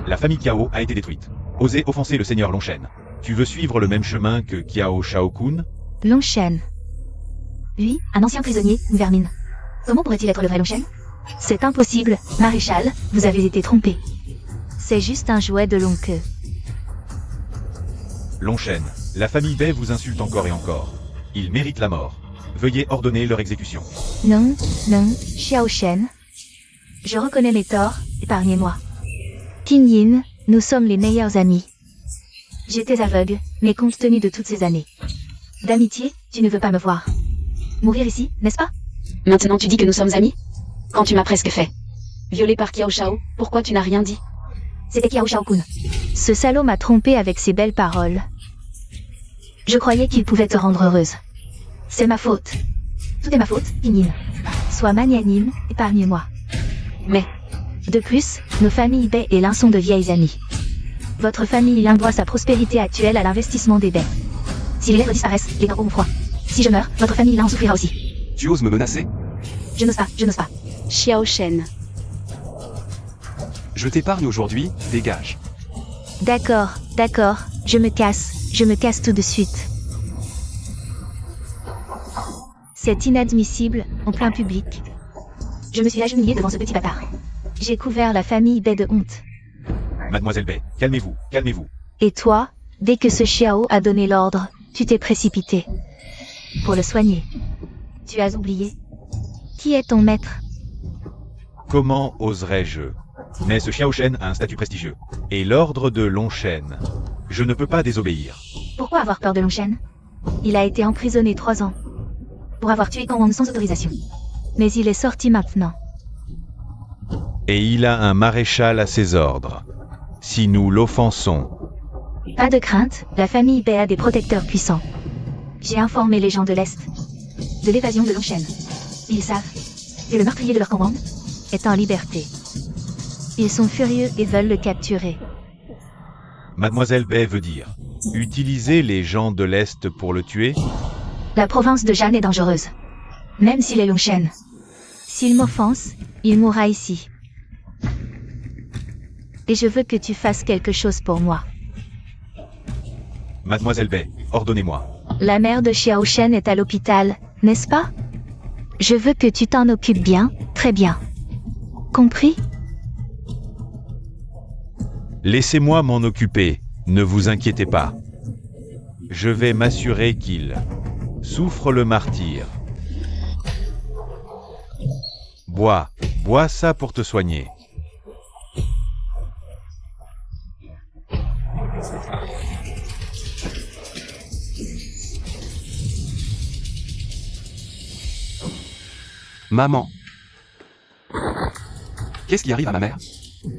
La famille Kiao a été détruite. Osez offenser le seigneur Longshen. Tu veux suivre le même chemin que Kiao Shao-kun? Longshen. Lui, un ancien prisonnier, une vermine. Comment pourrait-il être le vrai Longshen? C'est impossible, Maréchal, vous avez été trompé. C'est juste un jouet de long queue. Longshen, la famille Bai vous insulte encore et encore. Ils méritent la mort. Veuillez ordonner leur exécution. Non, Xiao Shen. Je reconnais mes torts, épargnez-moi. Kinyin, nous sommes les meilleurs amis. J'étais aveugle, mais compte tenu de toutes ces années, D'amitié, tu ne veux pas me voir. Mourir ici, n'est-ce pas? Maintenant tu dis que nous sommes amis? Quand tu m'as presque fait violer par Kiao Shao, pourquoi tu n'as rien dit? C'était Kiao Shao-kun. Ce salaud m'a trompé avec ses belles paroles. Je croyais qu'il pouvait te rendre heureuse. C'est ma faute. Tout est ma faute, Pinyin. Sois magnanime, épargne-moi. Mais, De plus, nos familles Bei et Lin sont de vieilles amies. Votre famille Lin doit sa prospérité actuelle à l'investissement des Bei. Si les lèvres disparaissent, les dents auront froid. Si je meurs, votre famille Lin en souffrira aussi. Tu oses me menacer? Je n'ose pas, je n'ose pas. Xiao Shen. Je t'épargne aujourd'hui, dégage. D'accord, d'accord, je me casse tout de suite. C'est inadmissible, en plein public. Je me suis agenouillée devant ce petit bâtard. J'ai couvert la famille Bei de honte. Mademoiselle Bei, calmez-vous, calmez-vous. Et toi, dès que ce Xiao a donné l'ordre, tu t'es précipité. Pour le soigner. Tu as oublié. Qui est ton maître? Comment oserais-je? Mais ce Xiaoshen a un statut prestigieux. Et l'ordre de Longshen. Je ne peux pas désobéir. Pourquoi avoir peur de Longshen? Il a été emprisonné 3 ans. Pour avoir tué Kang Wang sans autorisation. Mais il est sorti maintenant. Et il a un maréchal à ses ordres. Si nous l'offensons, Pas de crainte, la famille Bei a des protecteurs puissants. J'ai informé les gens de l'Est. De l'évasion de Longshen. Ils savent que le meurtrier de leur Kang Wang est en liberté. Ils sont furieux et veulent le capturer. Mademoiselle Bei veut dire. utiliser les gens de l'Est pour le tuer? La province de Jeanne est dangereuse. Même s'il est Longshen. S'il m'offense, il mourra ici. Et je veux que tu fasses quelque chose pour moi. Mademoiselle Bei, ordonnez-moi. La mère de Xiao Shen est à l'hôpital, n'est-ce pas? Je veux que tu t'en occupes bien, très bien. Compris? Laissez-moi m'en occuper, ne vous inquiétez pas. Je vais m'assurer qu'il souffre le martyr. Bois ça pour te soigner. Maman. Qu'est-ce qui arrive à ma mère?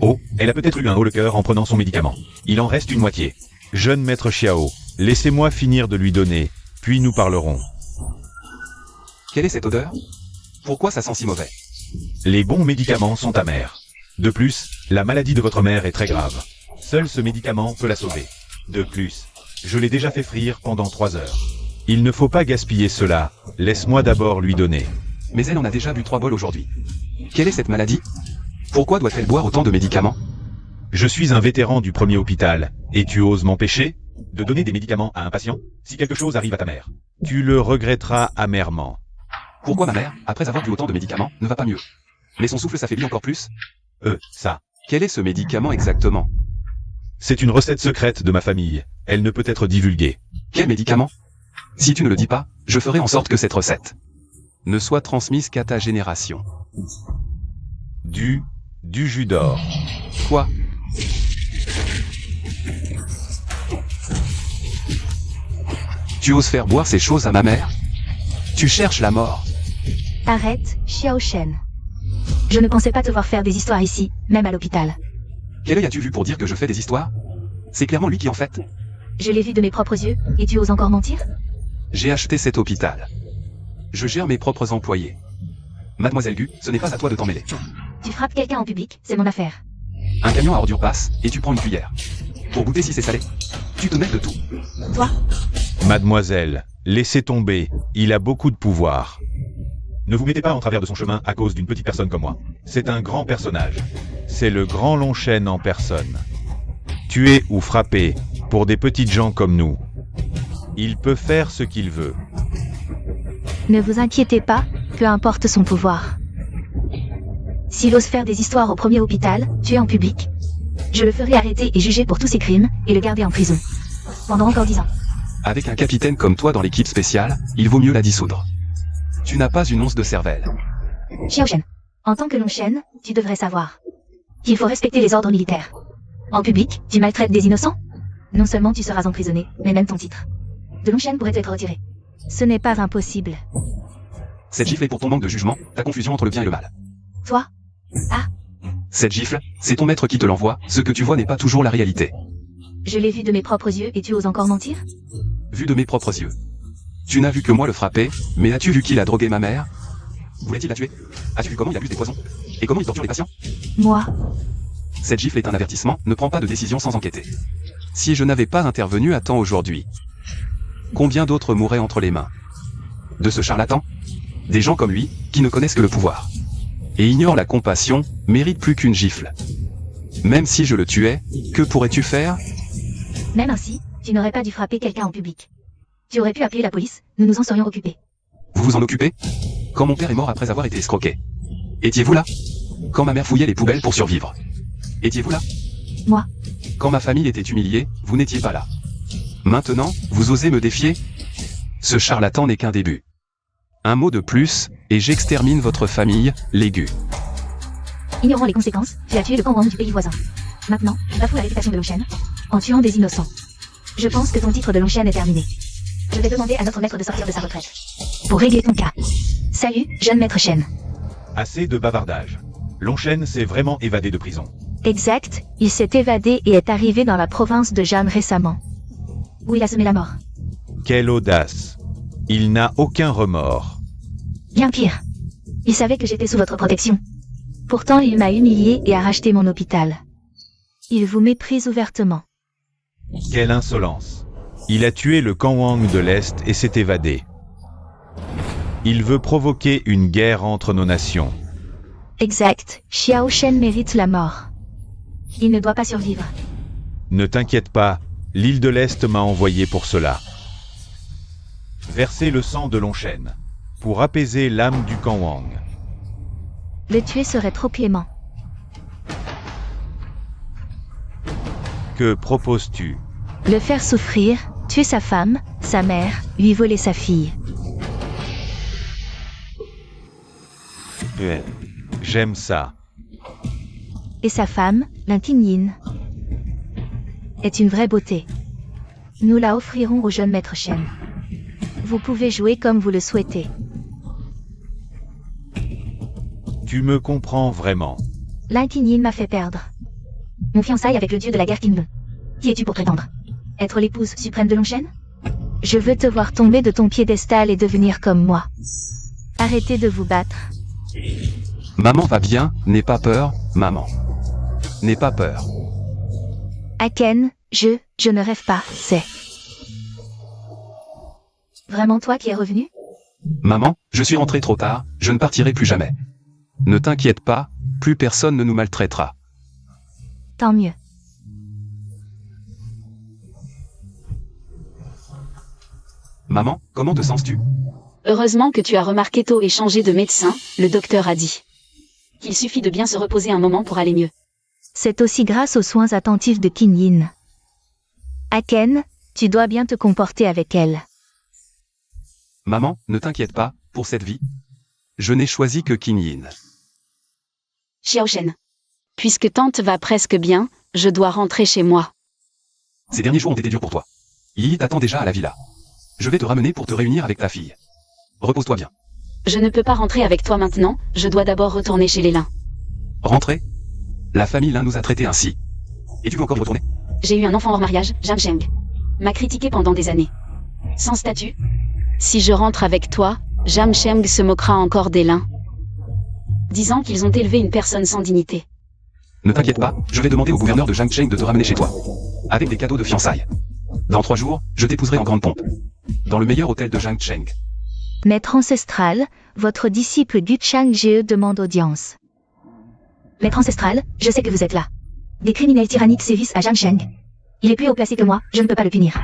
Oh, elle a peut-être eu un haut le cœur en prenant son médicament. Il en reste une moitié. Jeune maître Xiao, laissez-moi finir de lui donner, puis nous parlerons. Quelle est cette odeur? Pourquoi ça sent si mauvais? Les bons médicaments sont amers. De plus, la maladie de votre mère est très grave. Seul ce médicament peut la sauver. De plus, je l'ai déjà fait frire pendant 3 heures. Il ne faut pas gaspiller cela, laisse-moi d'abord lui donner. Mais elle en a déjà bu 3 bols aujourd'hui. Quelle est cette maladie? Pourquoi doit-elle boire autant de médicaments? Je suis un vétéran du premier hôpital, et tu oses m'empêcher de donner des médicaments à un patient si quelque chose arrive à ta mère? Tu le regretteras amèrement. Pourquoi ma mère, après avoir bu autant de médicaments, ne va pas mieux? Mais son souffle s'affaiblit encore plus? Ça. Quel est ce médicament exactement? C'est une recette secrète de ma famille. Elle ne peut être divulguée. Quel médicament? Si tu ne le dis pas, je ferai en sorte que cette recette ne soit transmise qu'à ta génération. Du jus d'or. Quoi? Tu oses faire boire ces choses à ma mère? Tu cherches la mort. Arrête, Xiao Shen. Je ne pensais pas te voir faire des histoires ici, même à l'hôpital. Quel œil as-tu vu pour dire que je fais des histoires? C'est clairement lui qui en fait. Je l'ai vu de mes propres yeux, et tu oses encore mentir? J'ai acheté cet hôpital. Je gère mes propres employés. Mademoiselle Gu, ce n'est pas à toi de t'en mêler. Tu frappes quelqu'un en public, c'est mon affaire. Un camion à ordures passe, et tu prends une cuillère. Pour goûter si c'est salé. Tu te mêles de tout. Toi? Mademoiselle, laissez tomber, il a beaucoup de pouvoir. Ne vous mettez pas en travers de son chemin à cause d'une petite personne comme moi. C'est un grand personnage. C'est le grand Longshen en personne. Tuer ou frapper, pour des petites gens comme nous. Il peut faire ce qu'il veut. Ne vous inquiétez pas, peu importe son pouvoir. S'il ose faire des histoires au premier hôpital, tuer en public, je le ferai arrêter et juger pour tous ses crimes, et le garder en prison. Pendant encore 10 ans. Avec un capitaine comme toi dans l'équipe spéciale, il vaut mieux la dissoudre. Tu n'as pas une once de cervelle. Xiao Shen, en tant que Longshen, tu devrais savoir qu'il faut respecter les ordres militaires. En public, tu maltraites des innocents? Non seulement tu seras emprisonné, mais même ton titre de Longshen pourrait être retiré. Ce n'est pas impossible. Cette gifle est pour ton manque de jugement, ta confusion entre le bien et le mal. Toi? Cette gifle, c'est ton maître qui te l'envoie, ce que tu vois n'est pas toujours la réalité. Je l'ai vu de mes propres yeux et tu oses encore mentir? Vu de mes propres yeux. Tu n'as vu que moi le frapper, mais as-tu vu qu'il a drogué ma mère? Voulait-il la tuer? As-tu vu comment il abuse des poisons? Et comment il torture les patients? Moi? Cette gifle est un avertissement, ne prends pas de décision sans enquêter. Si je n'avais pas intervenu à temps aujourd'hui, combien d'autres mourraient entre les mains de ce charlatan? Des gens comme lui, qui ne connaissent que le pouvoir et ignorent la compassion, méritent plus qu'une gifle. Même si je le tuais, que pourrais-tu faire? Même ainsi, tu n'aurais pas dû frapper quelqu'un en public. Tu aurais pu appeler la police, nous nous en serions occupés. Vous vous en occupez? Quand mon père est mort après avoir été escroqué. Étiez-vous là? Quand ma mère fouillait les poubelles pour survivre. Étiez-vous là? Moi? Quand ma famille était humiliée, vous n'étiez pas là. Maintenant, vous osez me défier? Ce charlatan n'est qu'un début. Un mot de plus, et j'extermine votre famille, l'aigu. Ignorant les conséquences, tu as tué le Kangwang du pays voisin. Maintenant, bafoue la réputation de Longchen, en tuant des innocents. Je pense que ton titre de Longchen est terminé. Je vais demander à notre maître de sortir de sa retraite. Pour régler ton cas. Salut, jeune maître Shen. Assez de bavardage. Longchen s'est vraiment évadé de prison. Exact, il s'est évadé et est arrivé dans la province de Jan récemment. Où il a semé la mort. Quelle audace. Il n'a aucun remords. Bien pire. Il savait que j'étais sous votre protection. Pourtant, il m'a humilié et a racheté mon hôpital. Il vous méprise ouvertement. Quelle insolence. Il a tué le Kangwang de l'Est et s'est évadé. Il veut provoquer une guerre entre nos nations. Exact, Xiao Shen mérite la mort. Il ne doit pas survivre. Ne t'inquiète pas, l'île de l'Est m'a envoyé pour cela. Verser le sang de Longchen, pour apaiser l'âme du Kangwang. Le tuer serait trop clément. Que proposes-tu? Le faire souffrir, tuer sa femme, sa mère, lui voler sa fille. J'aime ça. Et sa femme, Lintinyin, est une vraie beauté. Nous la offrirons au jeune maître Shen. Vous pouvez jouer comme vous le souhaitez. Tu me comprends vraiment. Lintinyin m'a fait perdre mon fiançailles avec le dieu de la guerre Qinglong. Qui es-tu pour prétendre être l'épouse suprême de Longchen? Je veux te voir tomber de ton piédestal et devenir comme moi. Arrêtez de vous battre. Maman va bien, n'aie pas peur, maman. N'aie pas peur. Aken, je ne rêve pas, c'est vraiment toi qui es revenu? Maman, je suis rentré trop tard, je ne partirai plus jamais. Ne t'inquiète pas, plus personne ne nous maltraitera. Tant mieux. Maman, comment te sens-tu? Heureusement que tu as remarqué tôt et changé de médecin, le docteur a dit. Qu'il suffit de bien se reposer un moment pour aller mieux. C'est aussi grâce aux soins attentifs de Qinyin. Aken, tu dois bien te comporter avec elle. Maman, ne t'inquiète pas, pour cette vie. Je n'ai choisi que Qinyin. Xiao Shen. Puisque tante va presque bien, je dois rentrer chez moi. Ces derniers jours ont été durs pour toi. Yi t'attend déjà à la villa. Je vais te ramener pour te réunir avec ta fille. Repose-toi bien. Je ne peux pas rentrer avec toi maintenant, je dois d'abord retourner chez les Lin. Rentrer? La famille Lin nous a traités ainsi. Et tu veux encore retourner? J'ai eu un enfant hors mariage, Zhang Sheng. M'a critiqué pendant des années. Sans statut. Si je rentre avec toi, Zhang Sheng se moquera encore des Lin. Disant qu'ils ont élevé une personne sans dignité. Ne t'inquiète pas, je vais demander au gouverneur de Jiangsheng de te ramener chez toi. Avec des cadeaux de fiançailles. Dans 3 jours, je t'épouserai en grande pompe. Dans le meilleur hôtel de Jiangsheng. Maître ancestral, votre disciple Gu Changje demande audience. Maître ancestral, je sais que vous êtes là. Des criminels tyranniques sévissent à Jiangsheng. Il est plus haut placé que moi, je ne peux pas le punir.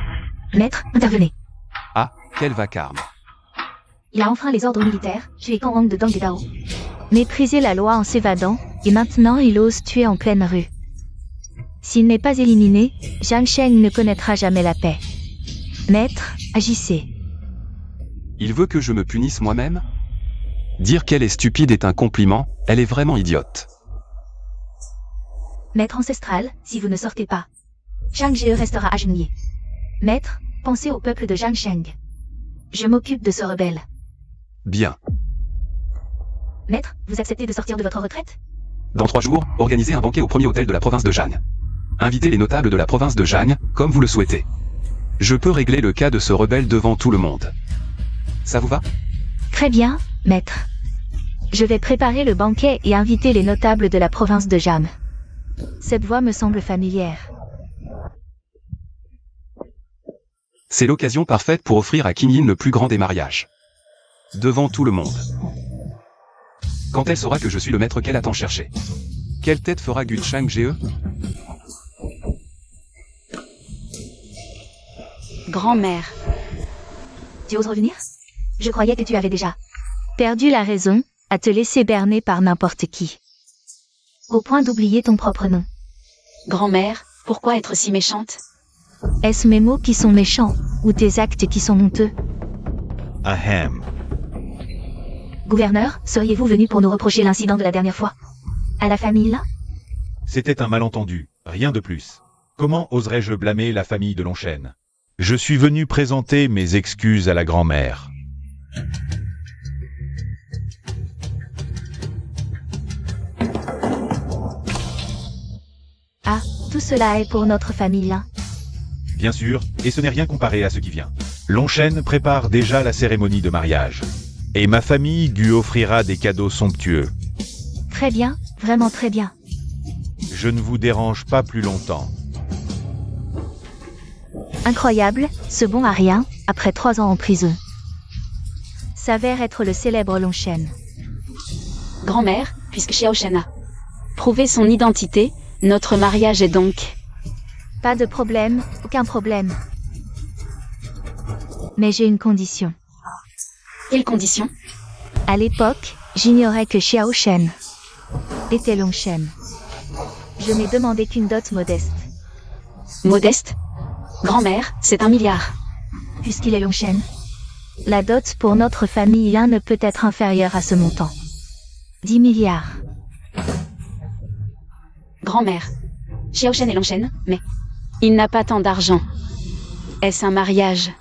Maître, intervenez. Ah, quel vacarme. Il a enfreint les ordres militaires, tué Kangwang de Dong et Dao. Méprisé la loi en s'évadant, et maintenant il ose tuer en pleine rue. S'il n'est pas éliminé, Jiangsheng ne connaîtra jamais la paix. Maître, agissez. Il veut que je me punisse moi-même? Dire qu'elle est stupide est un compliment, elle est vraiment idiote. Maître ancestral, si vous ne sortez pas, Zhang Jie restera agenouillé. Maître, pensez au peuple de Jiangsheng. Je m'occupe de ce rebelle. Bien. Maître, vous acceptez de sortir de votre retraite? Dans 3 jours, organisez un banquet au premier hôtel de la province de Jagne. Invitez les notables de la province de Jagne, comme vous le souhaitez. Je peux régler le cas de ce rebelle devant tout le monde. Ça vous va? Très bien, maître. Je vais préparer le banquet et inviter les notables de la province de Jam. Cette voix me semble familière. C'est l'occasion parfaite pour offrir à Kinyin le plus grand des mariages. Devant tout le monde. Quand elle saura que je suis le maître qu'elle attend chercher. Quelle tête fera Gulchang Ge? Grand-mère. Tu oses revenir? Je croyais que tu avais déjà perdu la raison à te laisser berner par n'importe qui. Au point d'oublier ton propre nom. Grand-mère, pourquoi être si méchante? Est-ce mes mots qui sont méchants, ou tes actes qui sont honteux? Ahem. Gouverneur, seriez-vous venu pour nous reprocher l'incident de la dernière fois? À la famille là? C'était un malentendu, rien de plus. Comment oserais-je blâmer la famille de Longchêne? Je suis venu présenter mes excuses à la grand-mère. Ah, tout cela est pour notre famille là. Bien sûr, et ce n'est rien comparé à ce qui vient. Longchêne prépare déjà la cérémonie de mariage. Et ma famille lui offrira des cadeaux somptueux. Très bien, vraiment très bien. Je ne vous dérange pas plus longtemps. Incroyable, ce bon à rien, après 3 ans en prison. S'avère être le célèbre Longchêne. Grand-mère, puisque Xiao Shen a prouvé son identité, notre mariage est donc... Pas de problème, aucun problème. Mais j'ai une condition. Quelle condition? À l'époque, j'ignorais que Xiao Shen était Longchêne. Je n'ai demandé qu'une dot modeste. Modeste? Grand-mère, c'est 1 milliard. Puisqu'il est Longchêne, la dot pour notre famille ne peut être inférieure à ce montant. 10 milliards. Grand-mère. Xiao Shen est Longchêne, mais... il n'a pas tant d'argent. Est-ce un mariage?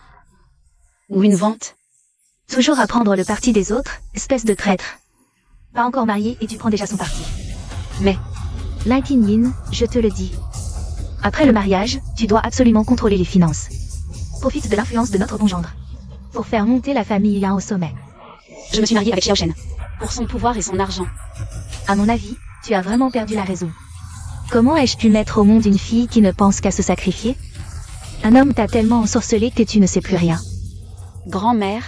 Ou une vente? Toujours à prendre le parti des autres, espèce de traître. Pas encore marié et tu prends déjà son parti. Mais... Kinyin, je te le dis. Après le mariage, tu dois absolument contrôler les finances. Profite de l'influence de notre bon gendre. Pour faire monter la famille au sommet. Je me suis mariée avec Xiao Shen. Pour son pouvoir et son argent. À mon avis, tu as vraiment perdu la raison. Comment ai-je pu mettre au monde une fille qui ne pense qu'à se sacrifier? Un homme t'a tellement ensorcelé que tu ne sais plus rien. Grand-mère.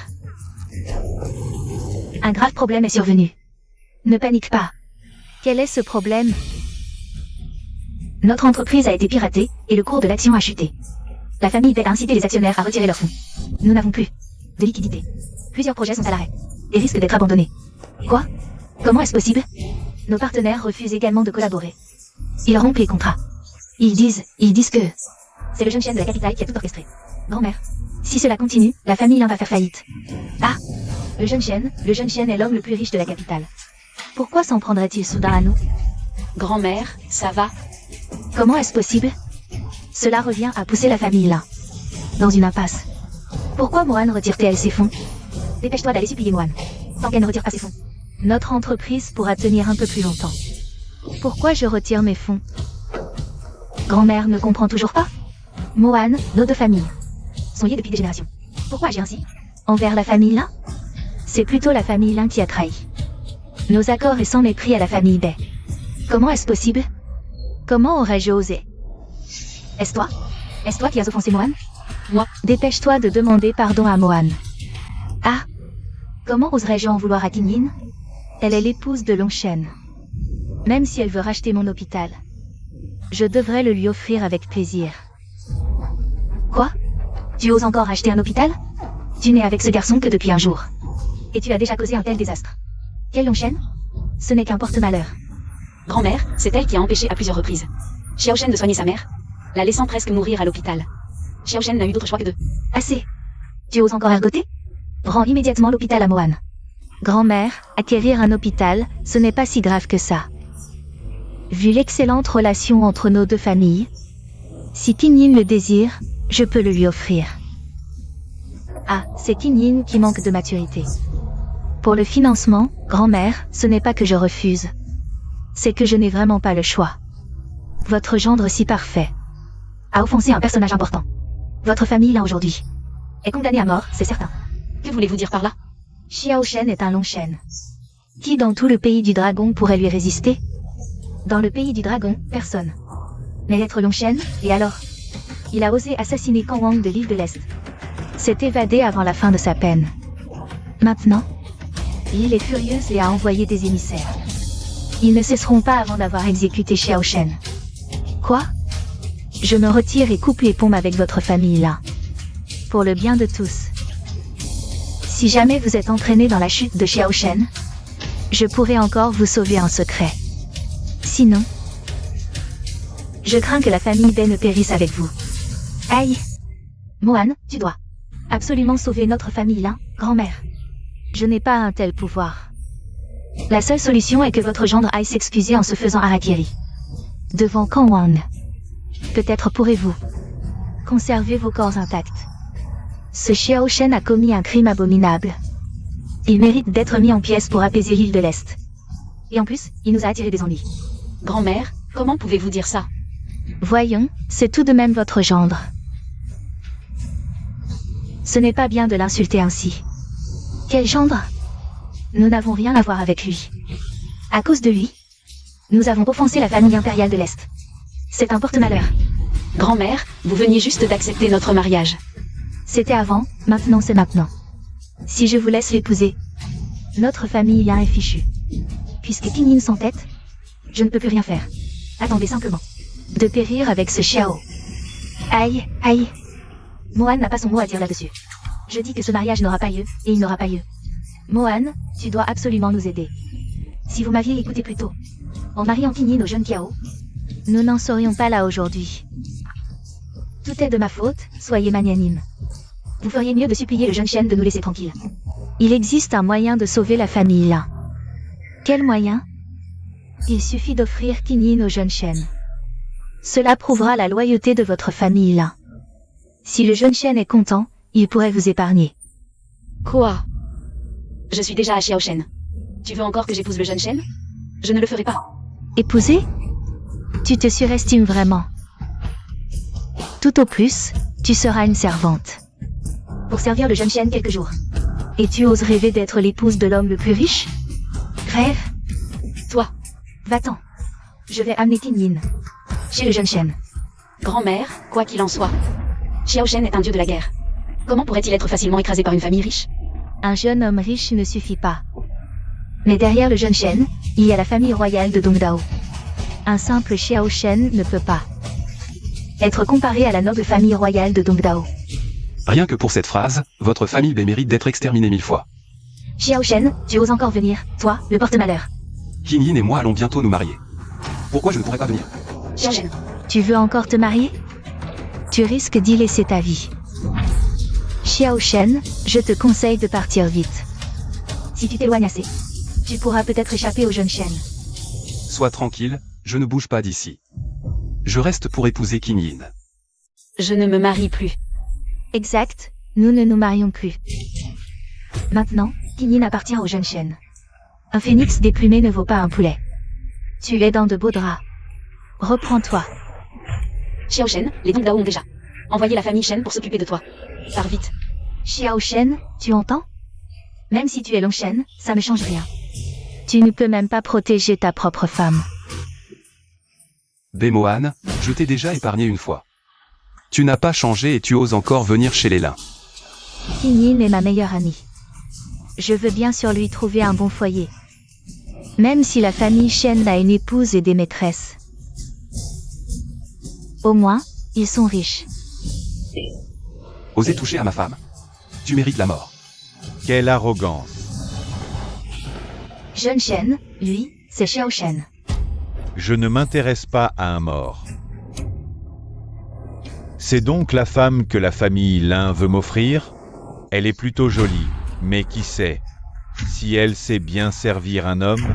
Un grave problème est survenu. Ne panique pas. Quel est ce problème? Notre entreprise a été piratée, et le cours de l'action a chuté. La famille Bei a incité les actionnaires à retirer leurs fonds. Nous n'avons plus de liquidité. Plusieurs projets sont à l'arrêt, et risquent d'être abandonnés. Quoi? Comment est-ce possible? Nos partenaires refusent également de collaborer. Ils rompent les contrats. Ils disent que... c'est le jeune chien de la capitale qui a tout orchestré. Grand-mère. Si cela continue, la famille va faire faillite. Ah! Le jeune chien est l'homme le plus riche de la capitale. Pourquoi s'en prendrait-il soudain à nous? Grand-mère, ça va? Comment est-ce possible? Cela revient à pousser la famille là. Dans une impasse. Pourquoi Mohan retire-t-elle ses fonds? Dépêche-toi d'aller supplier Mohan. Tant qu'elle ne retire pas ses fonds. Notre entreprise pourra tenir un peu plus longtemps. Pourquoi je retire mes fonds? Grand-mère ne comprend toujours pas? Mohan, nos 2 familles sont liées depuis des générations. Pourquoi agir ainsi? Envers la famille là? C'est plutôt la famille Lin qui a trahi. Nos accords et sans mépris à la famille Bei. Comment est-ce possible? Comment aurais-je osé? Est-ce toi qui as offensé Mohan? Moi. Dépêche-toi de demander pardon à Mohan. Ah! Comment oserais-je en vouloir à Kinyin? Elle est l'épouse de Longchêne. Même si elle veut racheter mon hôpital, je devrais le lui offrir avec plaisir. Quoi? Tu oses encore acheter un hôpital? Tu n'es avec ce garçon que depuis un jour. Et tu as déjà causé un tel désastre. Quelle Longchêne? Ce n'est qu'un porte-malheur. Grand-mère, c'est elle qui a empêché à plusieurs reprises Xiao Shen de soigner sa mère, la laissant presque mourir à l'hôpital. Xiao Shen n'a eu d'autre choix que de... Assez. Tu oses encore ergoter? Rends immédiatement l'hôpital à Mohan. Grand-mère, acquérir un hôpital, ce n'est pas si grave que ça. Vu l'excellente relation entre nos 2 familles, si Kinyin le désire, je peux le lui offrir. Ah, c'est Kinyin qui manque de maturité. Pour le financement, grand-mère, ce n'est pas que je refuse. C'est que je n'ai vraiment pas le choix. Votre gendre si parfait a offensé un personnage important. Votre famille, là aujourd'hui, est condamnée à mort, c'est certain. Que voulez-vous dire par là? Xiao Shen est un Longshen. Qui dans tout le pays du dragon pourrait lui résister? Dans le pays du dragon, personne. Mais être Longshen, et alors? Il a osé assassiner Kang Wang de l'île de l'Est. S'est évadé avant la fin de sa peine. Maintenant, l'île est furieuse et a envoyé des émissaires. Ils ne cesseront pas avant d'avoir exécuté Xiao Shen. Quoi? Je me retire et coupe les pompes avec votre famille là. Pour le bien de tous. Si jamais vous êtes entraîné dans la chute de Xiao Shen, je pourrais encore vous sauver en secret. Sinon, je crains que la famille Bei ne périsse avec vous. Aïe! Mohan, tu dois absolument sauver notre famille là, grand-mère. Je n'ai pas un tel pouvoir. La seule solution est que votre gendre aille s'excuser en se faisant harakiri. Devant Kang Wang. Peut-être pourrez-vous conserver vos corps intacts. Ce Xiao Shen a commis un crime abominable. Il mérite d'être mis en pièces pour apaiser l'île de l'Est. Et en plus, il nous a attiré des ennuis. Grand-mère, comment pouvez-vous dire ça? Voyons, c'est tout de même votre gendre. Ce n'est pas bien de l'insulter ainsi. Quel gendre? Nous n'avons rien à voir avec lui. À cause de lui, nous avons offensé la famille impériale de l'Est. C'est un porte-malheur. Grand-mère, vous veniez juste d'accepter notre mariage. C'était avant, maintenant c'est maintenant. Si je vous laisse l'épouser, notre famille là est fichue. Puisque Kinyin s'entête, je ne peux plus rien faire. Attendez simplement de périr avec ce Xiao. Aïe, aïe. Mohan n'a pas son mot à dire là-dessus. Je dis que ce mariage n'aura pas lieu, et il n'aura pas lieu. Mohan, tu dois absolument nous aider. Si vous m'aviez écouté plus tôt, en mariant Kinyin au jeune Kiao, nous n'en serions pas là aujourd'hui. Tout est de ma faute, soyez magnanime. Vous feriez mieux de supplier le jeune Shen de nous laisser tranquilles. Il existe un moyen de sauver la famille là. Quel moyen? Il suffit d'offrir Kinyin au jeune Shen. Cela prouvera la loyauté de votre famille là. Si le jeune Shen est content, il pourrait vous épargner. Quoi? Je suis déjà à Xiao Shen. Tu veux encore que j'épouse le jeune Shen? Je ne le ferai pas. Épouser? Tu te surestimes vraiment. Tout au plus, tu seras une servante. Pour servir le jeune Shen quelques jours. Et tu oses rêver d'être l'épouse de l'homme le plus riche? Rêve? Toi, Va-t'en. Je vais amener Kinyin chez le jeune Shen. grand-mère, quoi qu'il en soit, Xiao Shen est un dieu de la guerre. Comment pourrait-il être facilement écrasé par une famille riche? Un jeune homme riche ne suffit pas. Mais derrière le jeune Shen, il y a la famille royale de Dongdao. Un simple Xiao Shen ne peut pas être comparé à la noble famille royale de Dongdao. Rien que pour cette phrase, votre famille Bei mérite d'être exterminée 1000 fois. Xiao Shen, tu oses encore venir, toi, le porte-malheur. Kinyin et moi allons bientôt nous marier. Pourquoi je ne pourrais pas venir? Xiao Shen, Tu veux encore te marier? Tu risques d'y laisser ta vie. Xiao Shen, je te conseille de partir vite. Si tu t'éloignes assez, tu pourras peut-être échapper au jeune Shen. Sois tranquille, je ne bouge pas d'ici. Je reste pour épouser Kinyin. je ne me marie plus. Exact, nous ne nous marions plus. Maintenant, Kinyin appartient au jeune Shen. Un phénix déplumé ne vaut pas un poulet. Tu es dans de beaux draps. Reprends-toi. Xiao Shen, les Dongdao ont déjà envoyé la famille Shen pour s'occuper de toi. Pars vite. Xiao Shen, tu entends? Même si tu es Long Shen, ça ne change rien. Tu ne peux même pas protéger ta propre femme. Bei Mohan, je t'ai déjà épargné une fois. Tu n'as pas changé et tu oses encore venir chez les lins. Kinyin est ma meilleure amie. Je veux bien sûr lui trouver un bon foyer. Même si la famille Shen a une épouse et des maîtresses. Au moins, ils sont riches. Oser toucher à ma femme. Tu mérites la mort. Quelle arrogance. Jeune Shen, lui, c'est Xiao Shen. Je ne m'intéresse pas à un mort. C'est donc la femme que la famille Lin veut m'offrir? Elle est plutôt jolie, mais qui sait? Si elle sait bien servir un homme?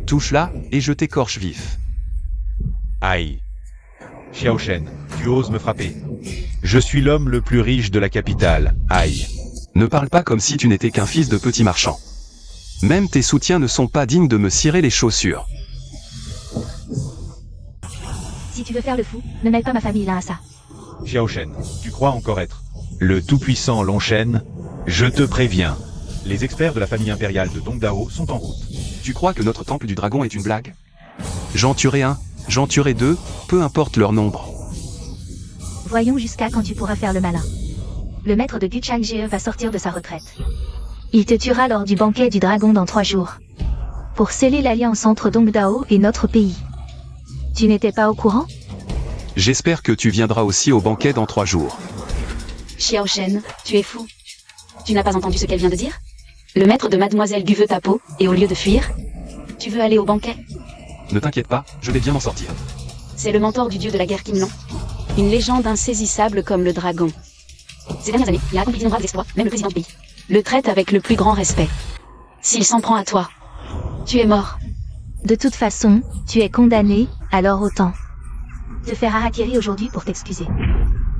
Touche-la, et je t'écorche vif. Aïe. Xiao Shen, tu oses me frapper. Je suis l'homme le plus riche de la capitale. Aïe. Ne parle pas comme si tu n'étais qu'un fils de petit marchand. Même tes soutiens ne sont pas dignes de me cirer les chaussures. Si tu veux faire le fou, ne mêle pas ma famille là à ça. Xiao Shen, tu crois encore être le tout-puissant Longshen? Je te préviens. Les experts de la famille impériale de Dongdao sont en route. Tu crois que notre temple du dragon est une blague? J'en tuerai un, j'en tuerai deux, peu importe leur nombre. Voyons jusqu'à quand tu pourras faire le malin. Le maître de Guchang-Jie va sortir de sa retraite. Il te tuera lors du banquet du dragon dans 3 jours. Pour sceller l'alliance entre Dongdao et notre pays. Tu n'étais pas au courant? J'espère que tu viendras aussi au banquet dans 3 jours. Xiao Shen, tu es fou. Tu n'as pas entendu ce qu'elle vient de dire? Le maître de Mademoiselle Gu veut ta peau, et au lieu de fuir, tu veux aller au banquet? Ne t'inquiète pas, je vais bien m'en sortir. C'est le mentor du dieu de la guerre Kim Long. Une légende insaisissable comme le dragon. Ces dernières années, il a accompli d'innombrables exploits, même le président du pays le traite avec le plus grand respect. S'il s'en prend à toi, tu es mort. De toute façon, tu es condamné, alors autant te faire harakiri aujourd'hui pour t'excuser.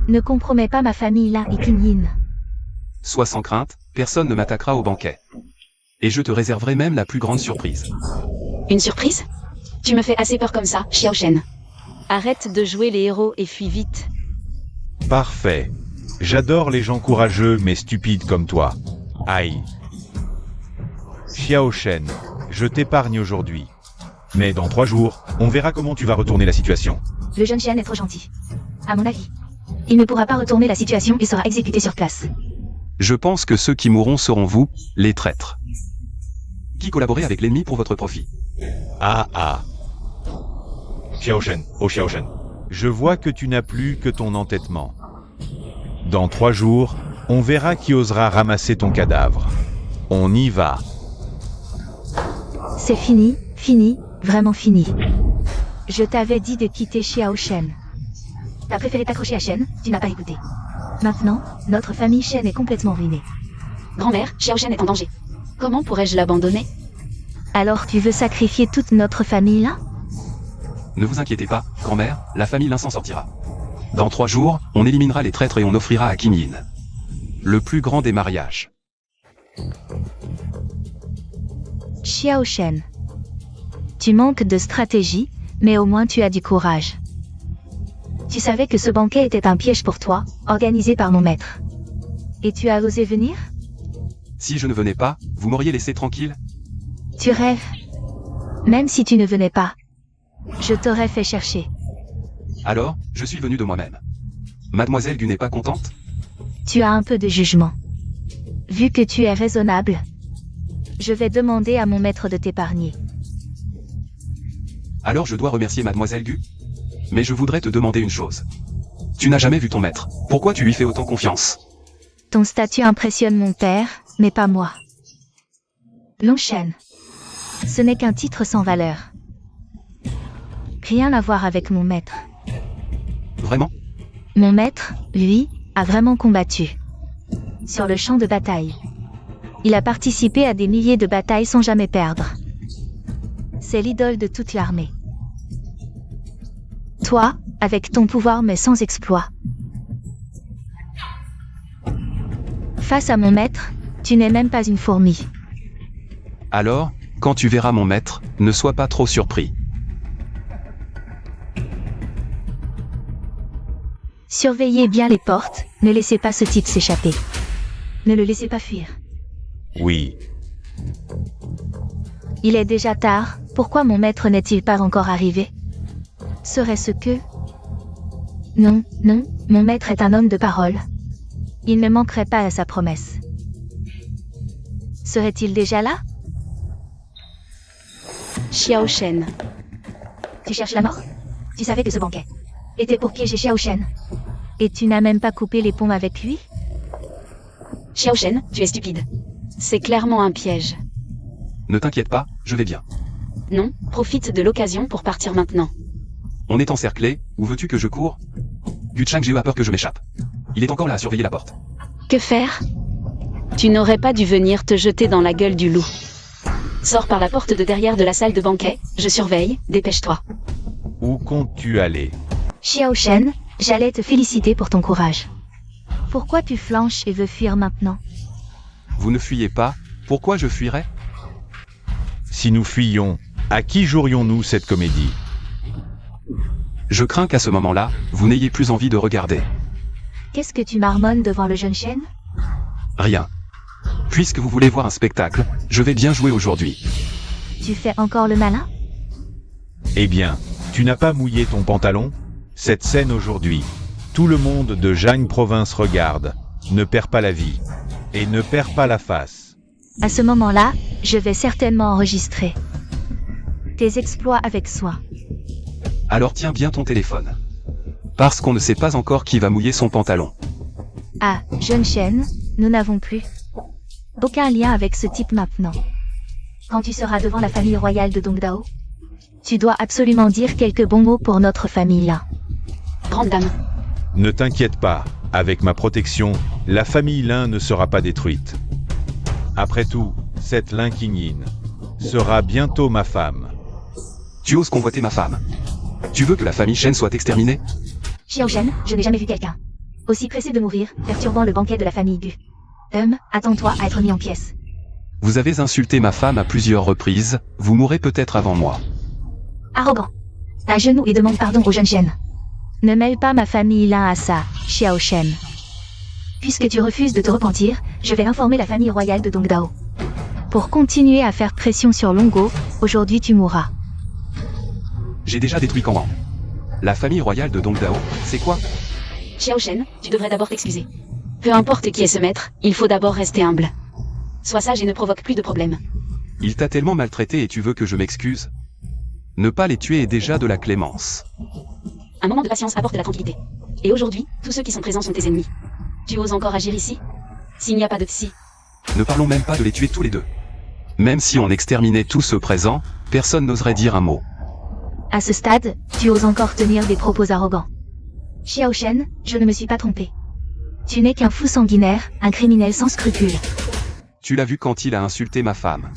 Ne compromets pas ma famille là et Kinyin. Sois sans crainte, personne ne m'attaquera au banquet. Et je te réserverai même la plus grande surprise. Une surprise? Tu me fais assez peur comme ça, Xiao Shen. Arrête de jouer les héros et fuis vite. Parfait. J'adore les gens courageux mais stupides comme toi. Aïe. Xiao Shen, je t'épargne aujourd'hui. Mais dans 3 jours, on verra comment tu vas retourner la situation. Le jeune chien est trop gentil. À mon avis. Il ne pourra pas retourner la situation et sera exécuté sur place. Je pense que ceux qui mourront seront vous, les traîtres. Qui collaborez avec l'ennemi pour votre profit. Ah. Xiao Shen, oh Xiao Shen. Je vois que tu n'as plus que ton entêtement. Dans 3 jours, on verra qui osera ramasser ton cadavre. On y va. C'est fini, vraiment fini. Je t'avais dit de quitter Xiao Shen. T'as préféré t'accrocher à Shen, tu n'as pas écouté. Maintenant, notre famille Shen est complètement ruinée. Grand-mère, Xiao Shen est en danger. Comment pourrais-je l'abandonner? Alors tu veux sacrifier toute notre famille là? Ne vous inquiétez pas, grand-mère, la famille Lin s'en sortira. Dans 3 jours, on éliminera les traîtres et on offrira à Kinyin le plus grand des mariages. Xiao Shen. Tu manques de stratégie, mais au moins tu as du courage. Tu savais que ce banquet était un piège pour toi, organisé par mon maître. Et tu as osé venir? Si je ne venais pas, vous m'auriez laissé tranquille? Tu rêves. Même si tu ne venais pas, je t'aurais fait chercher. Alors, je suis venu de moi-même. Mademoiselle Gu n'est pas contente? Tu as un peu de jugement. Vu que tu es raisonnable, je vais demander à mon maître de t'épargner. Alors je dois remercier Mademoiselle Gu? Mais je voudrais te demander une chose. Tu n'as jamais vu ton maître. Pourquoi tu lui fais autant confiance? Ton statut impressionne mon père, mais pas moi. Longshen. Ce n'est qu'un titre sans valeur. Rien à voir avec mon maître. Vraiment? Mon maître, lui, a vraiment combattu. Sur le champ de bataille. Il a participé à des milliers de batailles sans jamais perdre. C'est l'idole de toute l'armée. Toi, avec ton pouvoir mais sans exploit. Face à mon maître, tu n'es même pas une fourmi. Alors, quand tu verras mon maître, ne sois pas trop surpris. Surveillez bien les portes, ne laissez pas ce type s'échapper. Ne le laissez pas fuir. Oui. Il est déjà tard, pourquoi mon maître n'est-il pas encore arrivé? Serait-ce que... Non, mon maître est un homme de parole. Il ne manquerait pas à sa promesse. Serait-il déjà là? Xiao Shen. Tu cherches la mort? Tu savais que ce banquet était pour piéger Xiao Shen. Et tu n'as même pas coupé les ponts avec lui? Xiao Shen, tu es stupide. C'est clairement un piège. Ne t'inquiète pas, je vais bien. Non, profite de l'occasion pour partir maintenant. On est encerclé, où veux-tu que je cours? Guchang-Jie a peur que je m'échappe. Il est encore là à surveiller la porte. Que faire? Tu n'aurais pas dû venir te jeter dans la gueule du loup. Sors par la porte de derrière de la salle de banquet, je surveille, dépêche-toi. Où comptes-tu aller? Xiao Shen, j'allais te féliciter pour ton courage. Pourquoi tu flanches et veux fuir maintenant? Vous ne fuyez pas, pourquoi je fuirais? Si nous fuyions, à qui jouerions-nous cette comédie? Je crains qu'à ce moment-là, vous n'ayez plus envie de regarder. Qu'est-ce que tu marmonnes devant le jeune Shen? Rien. Puisque vous voulez voir un spectacle, je vais bien jouer aujourd'hui. Tu fais encore le malin? Eh bien, tu n'as pas mouillé ton pantalon? Cette scène aujourd'hui, tout le monde de Jagne Province regarde, ne perd pas la vie, et ne perd pas la face. À ce moment-là, je vais certainement enregistrer tes exploits avec soin. Alors tiens bien ton téléphone. Parce qu'on ne sait pas encore qui va mouiller son pantalon. Ah, jeune Shen, nous n'avons plus aucun lien avec ce type maintenant. Quand tu seras devant la famille royale de Dongdao, tu dois absolument dire quelques bons mots pour notre famille là. Grande dame. Ne t'inquiète pas, avec ma protection, la famille Lin ne sera pas détruite. Après tout, cette Lin Qingyin sera bientôt ma femme. Tu oses convoiter ma femme. Tu veux que la famille Shen soit exterminée? Xiao Shen, je n'ai jamais vu quelqu'un aussi pressé de mourir, perturbant le banquet de la famille Gu. Attends-toi à être mis en pièces. Vous avez insulté ma femme à plusieurs reprises, vous mourrez peut-être avant moi. Arrogant. À genoux et demande pardon au jeune Shen. Ne mêle pas ma famille Lin à ça, Xiao Shen. Puisque tu refuses de te repentir, je vais informer la famille royale de Dongdao. Pour continuer à faire pression sur Longo, aujourd'hui tu mourras. J'ai déjà détruit Kanban. La famille royale de Dongdao, c'est quoi? Xiao Shen, tu devrais d'abord t'excuser. Peu importe qui est ce maître, il faut d'abord rester humble. Sois sage et ne provoque plus de problèmes. Il t'a tellement maltraité et tu veux que je m'excuse? Ne pas les tuer est déjà de la clémence. Un moment de patience apporte de la tranquillité. Et aujourd'hui, tous ceux qui sont présents sont tes ennemis. Tu oses encore agir ici? S'il n'y a pas de psy. Ne parlons même pas de les tuer tous les deux. Même si on exterminait tous ceux présents, personne n'oserait dire un mot. À ce stade, tu oses encore tenir des propos arrogants. Xiao Shen, je ne me suis pas trompé. Tu n'es qu'un fou sanguinaire, un criminel sans scrupules. Tu l'as vu quand il a insulté ma femme.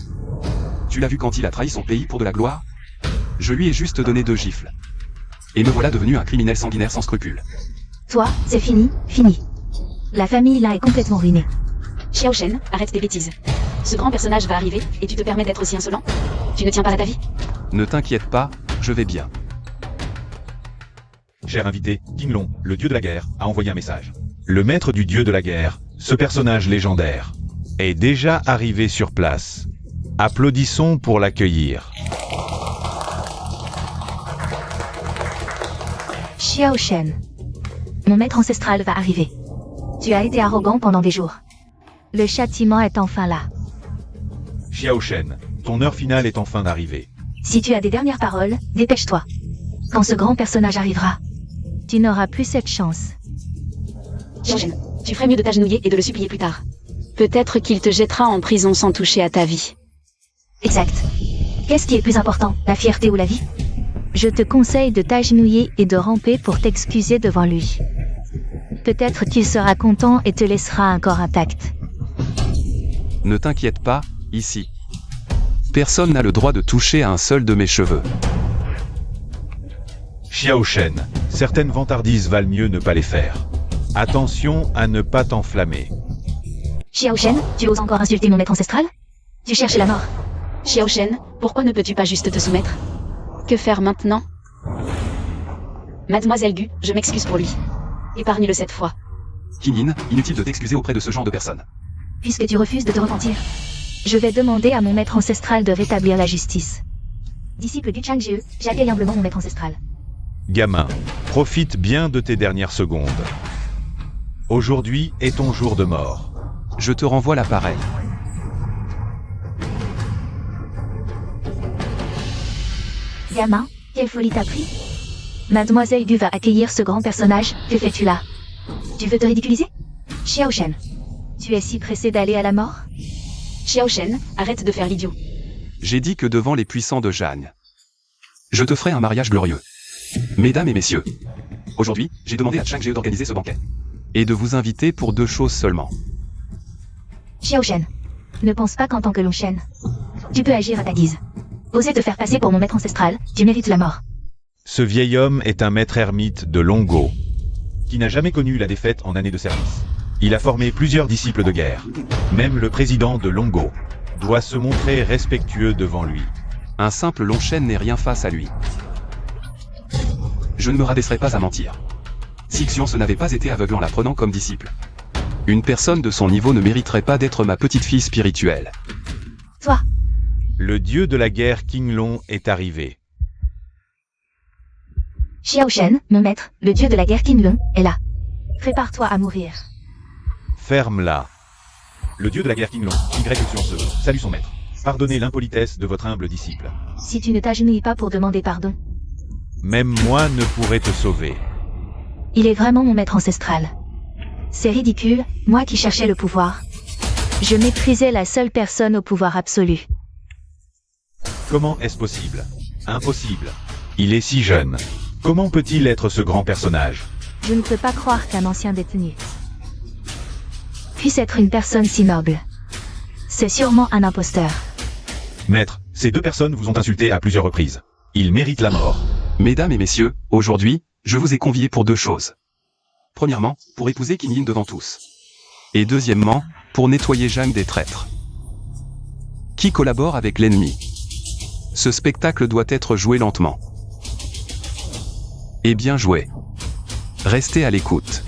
Tu l'as vu quand il a trahi son pays pour de la gloire? Je lui ai juste donné 2 gifles. Et me voilà devenu un criminel sanguinaire sans scrupules. Toi, c'est fini, fini. La famille là est complètement ruinée. Xiao Shen, arrête tes bêtises. Ce grand personnage va arriver, et tu te permets d'être aussi insolent? Tu ne tiens pas à ta vie? Ne t'inquiète pas, je vais bien. Cher invité, King Long, le dieu de la guerre, a envoyé un message. Le maître du dieu de la guerre, ce personnage légendaire, est déjà arrivé sur place. Applaudissons pour l'accueillir. Xiao Shen. Mon maître ancestral va arriver. Tu as été arrogant pendant des jours. Le châtiment est enfin là. Xiao Shen, ton heure finale est enfin d'arriver. Si tu as des dernières paroles, dépêche-toi. Quand ce grand personnage arrivera, tu n'auras plus cette chance. Xiao Shen, tu ferais mieux de t'agenouiller et de le supplier plus tard. Peut-être qu'il te jettera en prison sans toucher à ta vie. Exact. Qu'est-ce qui est plus important, la fierté ou la vie? Je te conseille de t'agenouiller et de ramper pour t'excuser devant lui. Peut-être qu'il sera content et te laissera un corps intact. Ne t'inquiète pas, ici. Personne n'a le droit de toucher à un seul de mes cheveux. Xiao Shen, certaines vantardises valent mieux ne pas les faire. Attention à ne pas t'enflammer. Xiao Shen, tu oses encore insulter mon maître ancestral? Tu cherches la mort. Xiao Shen, pourquoi ne peux-tu pas juste te soumettre? Que faire maintenant? Mademoiselle Gu, je m'excuse pour lui. Épargne-le cette fois. Qingyin, inutile de t'excuser auprès de ce genre de personnes. Puisque tu refuses de te repentir, je vais demander à mon maître ancestral de rétablir la justice. Disciple du Changjiu, j'accueille humblement mon maître ancestral. Gamin, profite bien de tes dernières secondes. Aujourd'hui est ton jour de mort. Je te renvoie l'appareil. Gamin, quelle folie t'as pris? Mademoiselle Gu va accueillir ce grand personnage, que fais-tu là? Tu veux te ridiculiser? Xiao Shen, tu es si pressé d'aller à la mort? Xiao Shen, arrête de faire l'idiot. J'ai dit que devant les puissants de Jagne, je te ferai un mariage glorieux. Mesdames et messieurs, aujourd'hui, j'ai demandé à Changjiu d'organiser ce banquet. Et de vous inviter pour 2 choses seulement. Xiao Shen, ne pense pas qu'en tant que Long Shen, tu peux agir à ta guise. Oser te faire passer pour mon maître ancestral, tu mérites la mort. Ce vieil homme est un maître ermite de Longo, qui n'a jamais connu la défaite en année de service. Il a formé plusieurs disciples de guerre. Même le président de Longo doit se montrer respectueux devant lui. Un simple Longchen n'est rien face à lui. Je ne me rabaisserai pas à mentir. Si Xiance n'avait pas été aveugle en la prenant comme disciple. Une personne de son niveau ne mériterait pas d'être ma petite-fille spirituelle. Toi, Le dieu de la guerre King Long est arrivé. Xiao Shen, mon maître, le dieu de la guerre Qin Long, est là. Prépare-toi à mourir. Ferme-la. Le dieu de la guerre King Long, Y salue son maître. Pardonnez l'impolitesse de votre humble disciple. Si tu ne t'agenouilles pas pour demander pardon. Même moi ne pourrais te sauver. Il est vraiment mon maître ancestral. C'est ridicule, moi qui cherchais le pouvoir. Je méprisais la seule personne au pouvoir absolu. Comment est-ce possible? Impossible. Il est si jeune. Comment peut-il être ce grand personnage? Je ne peux pas croire qu'un ancien détenu puisse être une personne si noble. C'est sûrement un imposteur. Maître, ces deux personnes vous ont insulté à plusieurs reprises. Ils méritent la mort. Mesdames et messieurs, aujourd'hui, je vous ai conviés pour deux choses. Premièrement, pour épouser Qin Yin devant tous. Et deuxièmement, pour nettoyer Zhang des traîtres. Qui collabore avec l'ennemi. Ce spectacle doit être joué lentement. Et bien joué. Restez à l'écoute.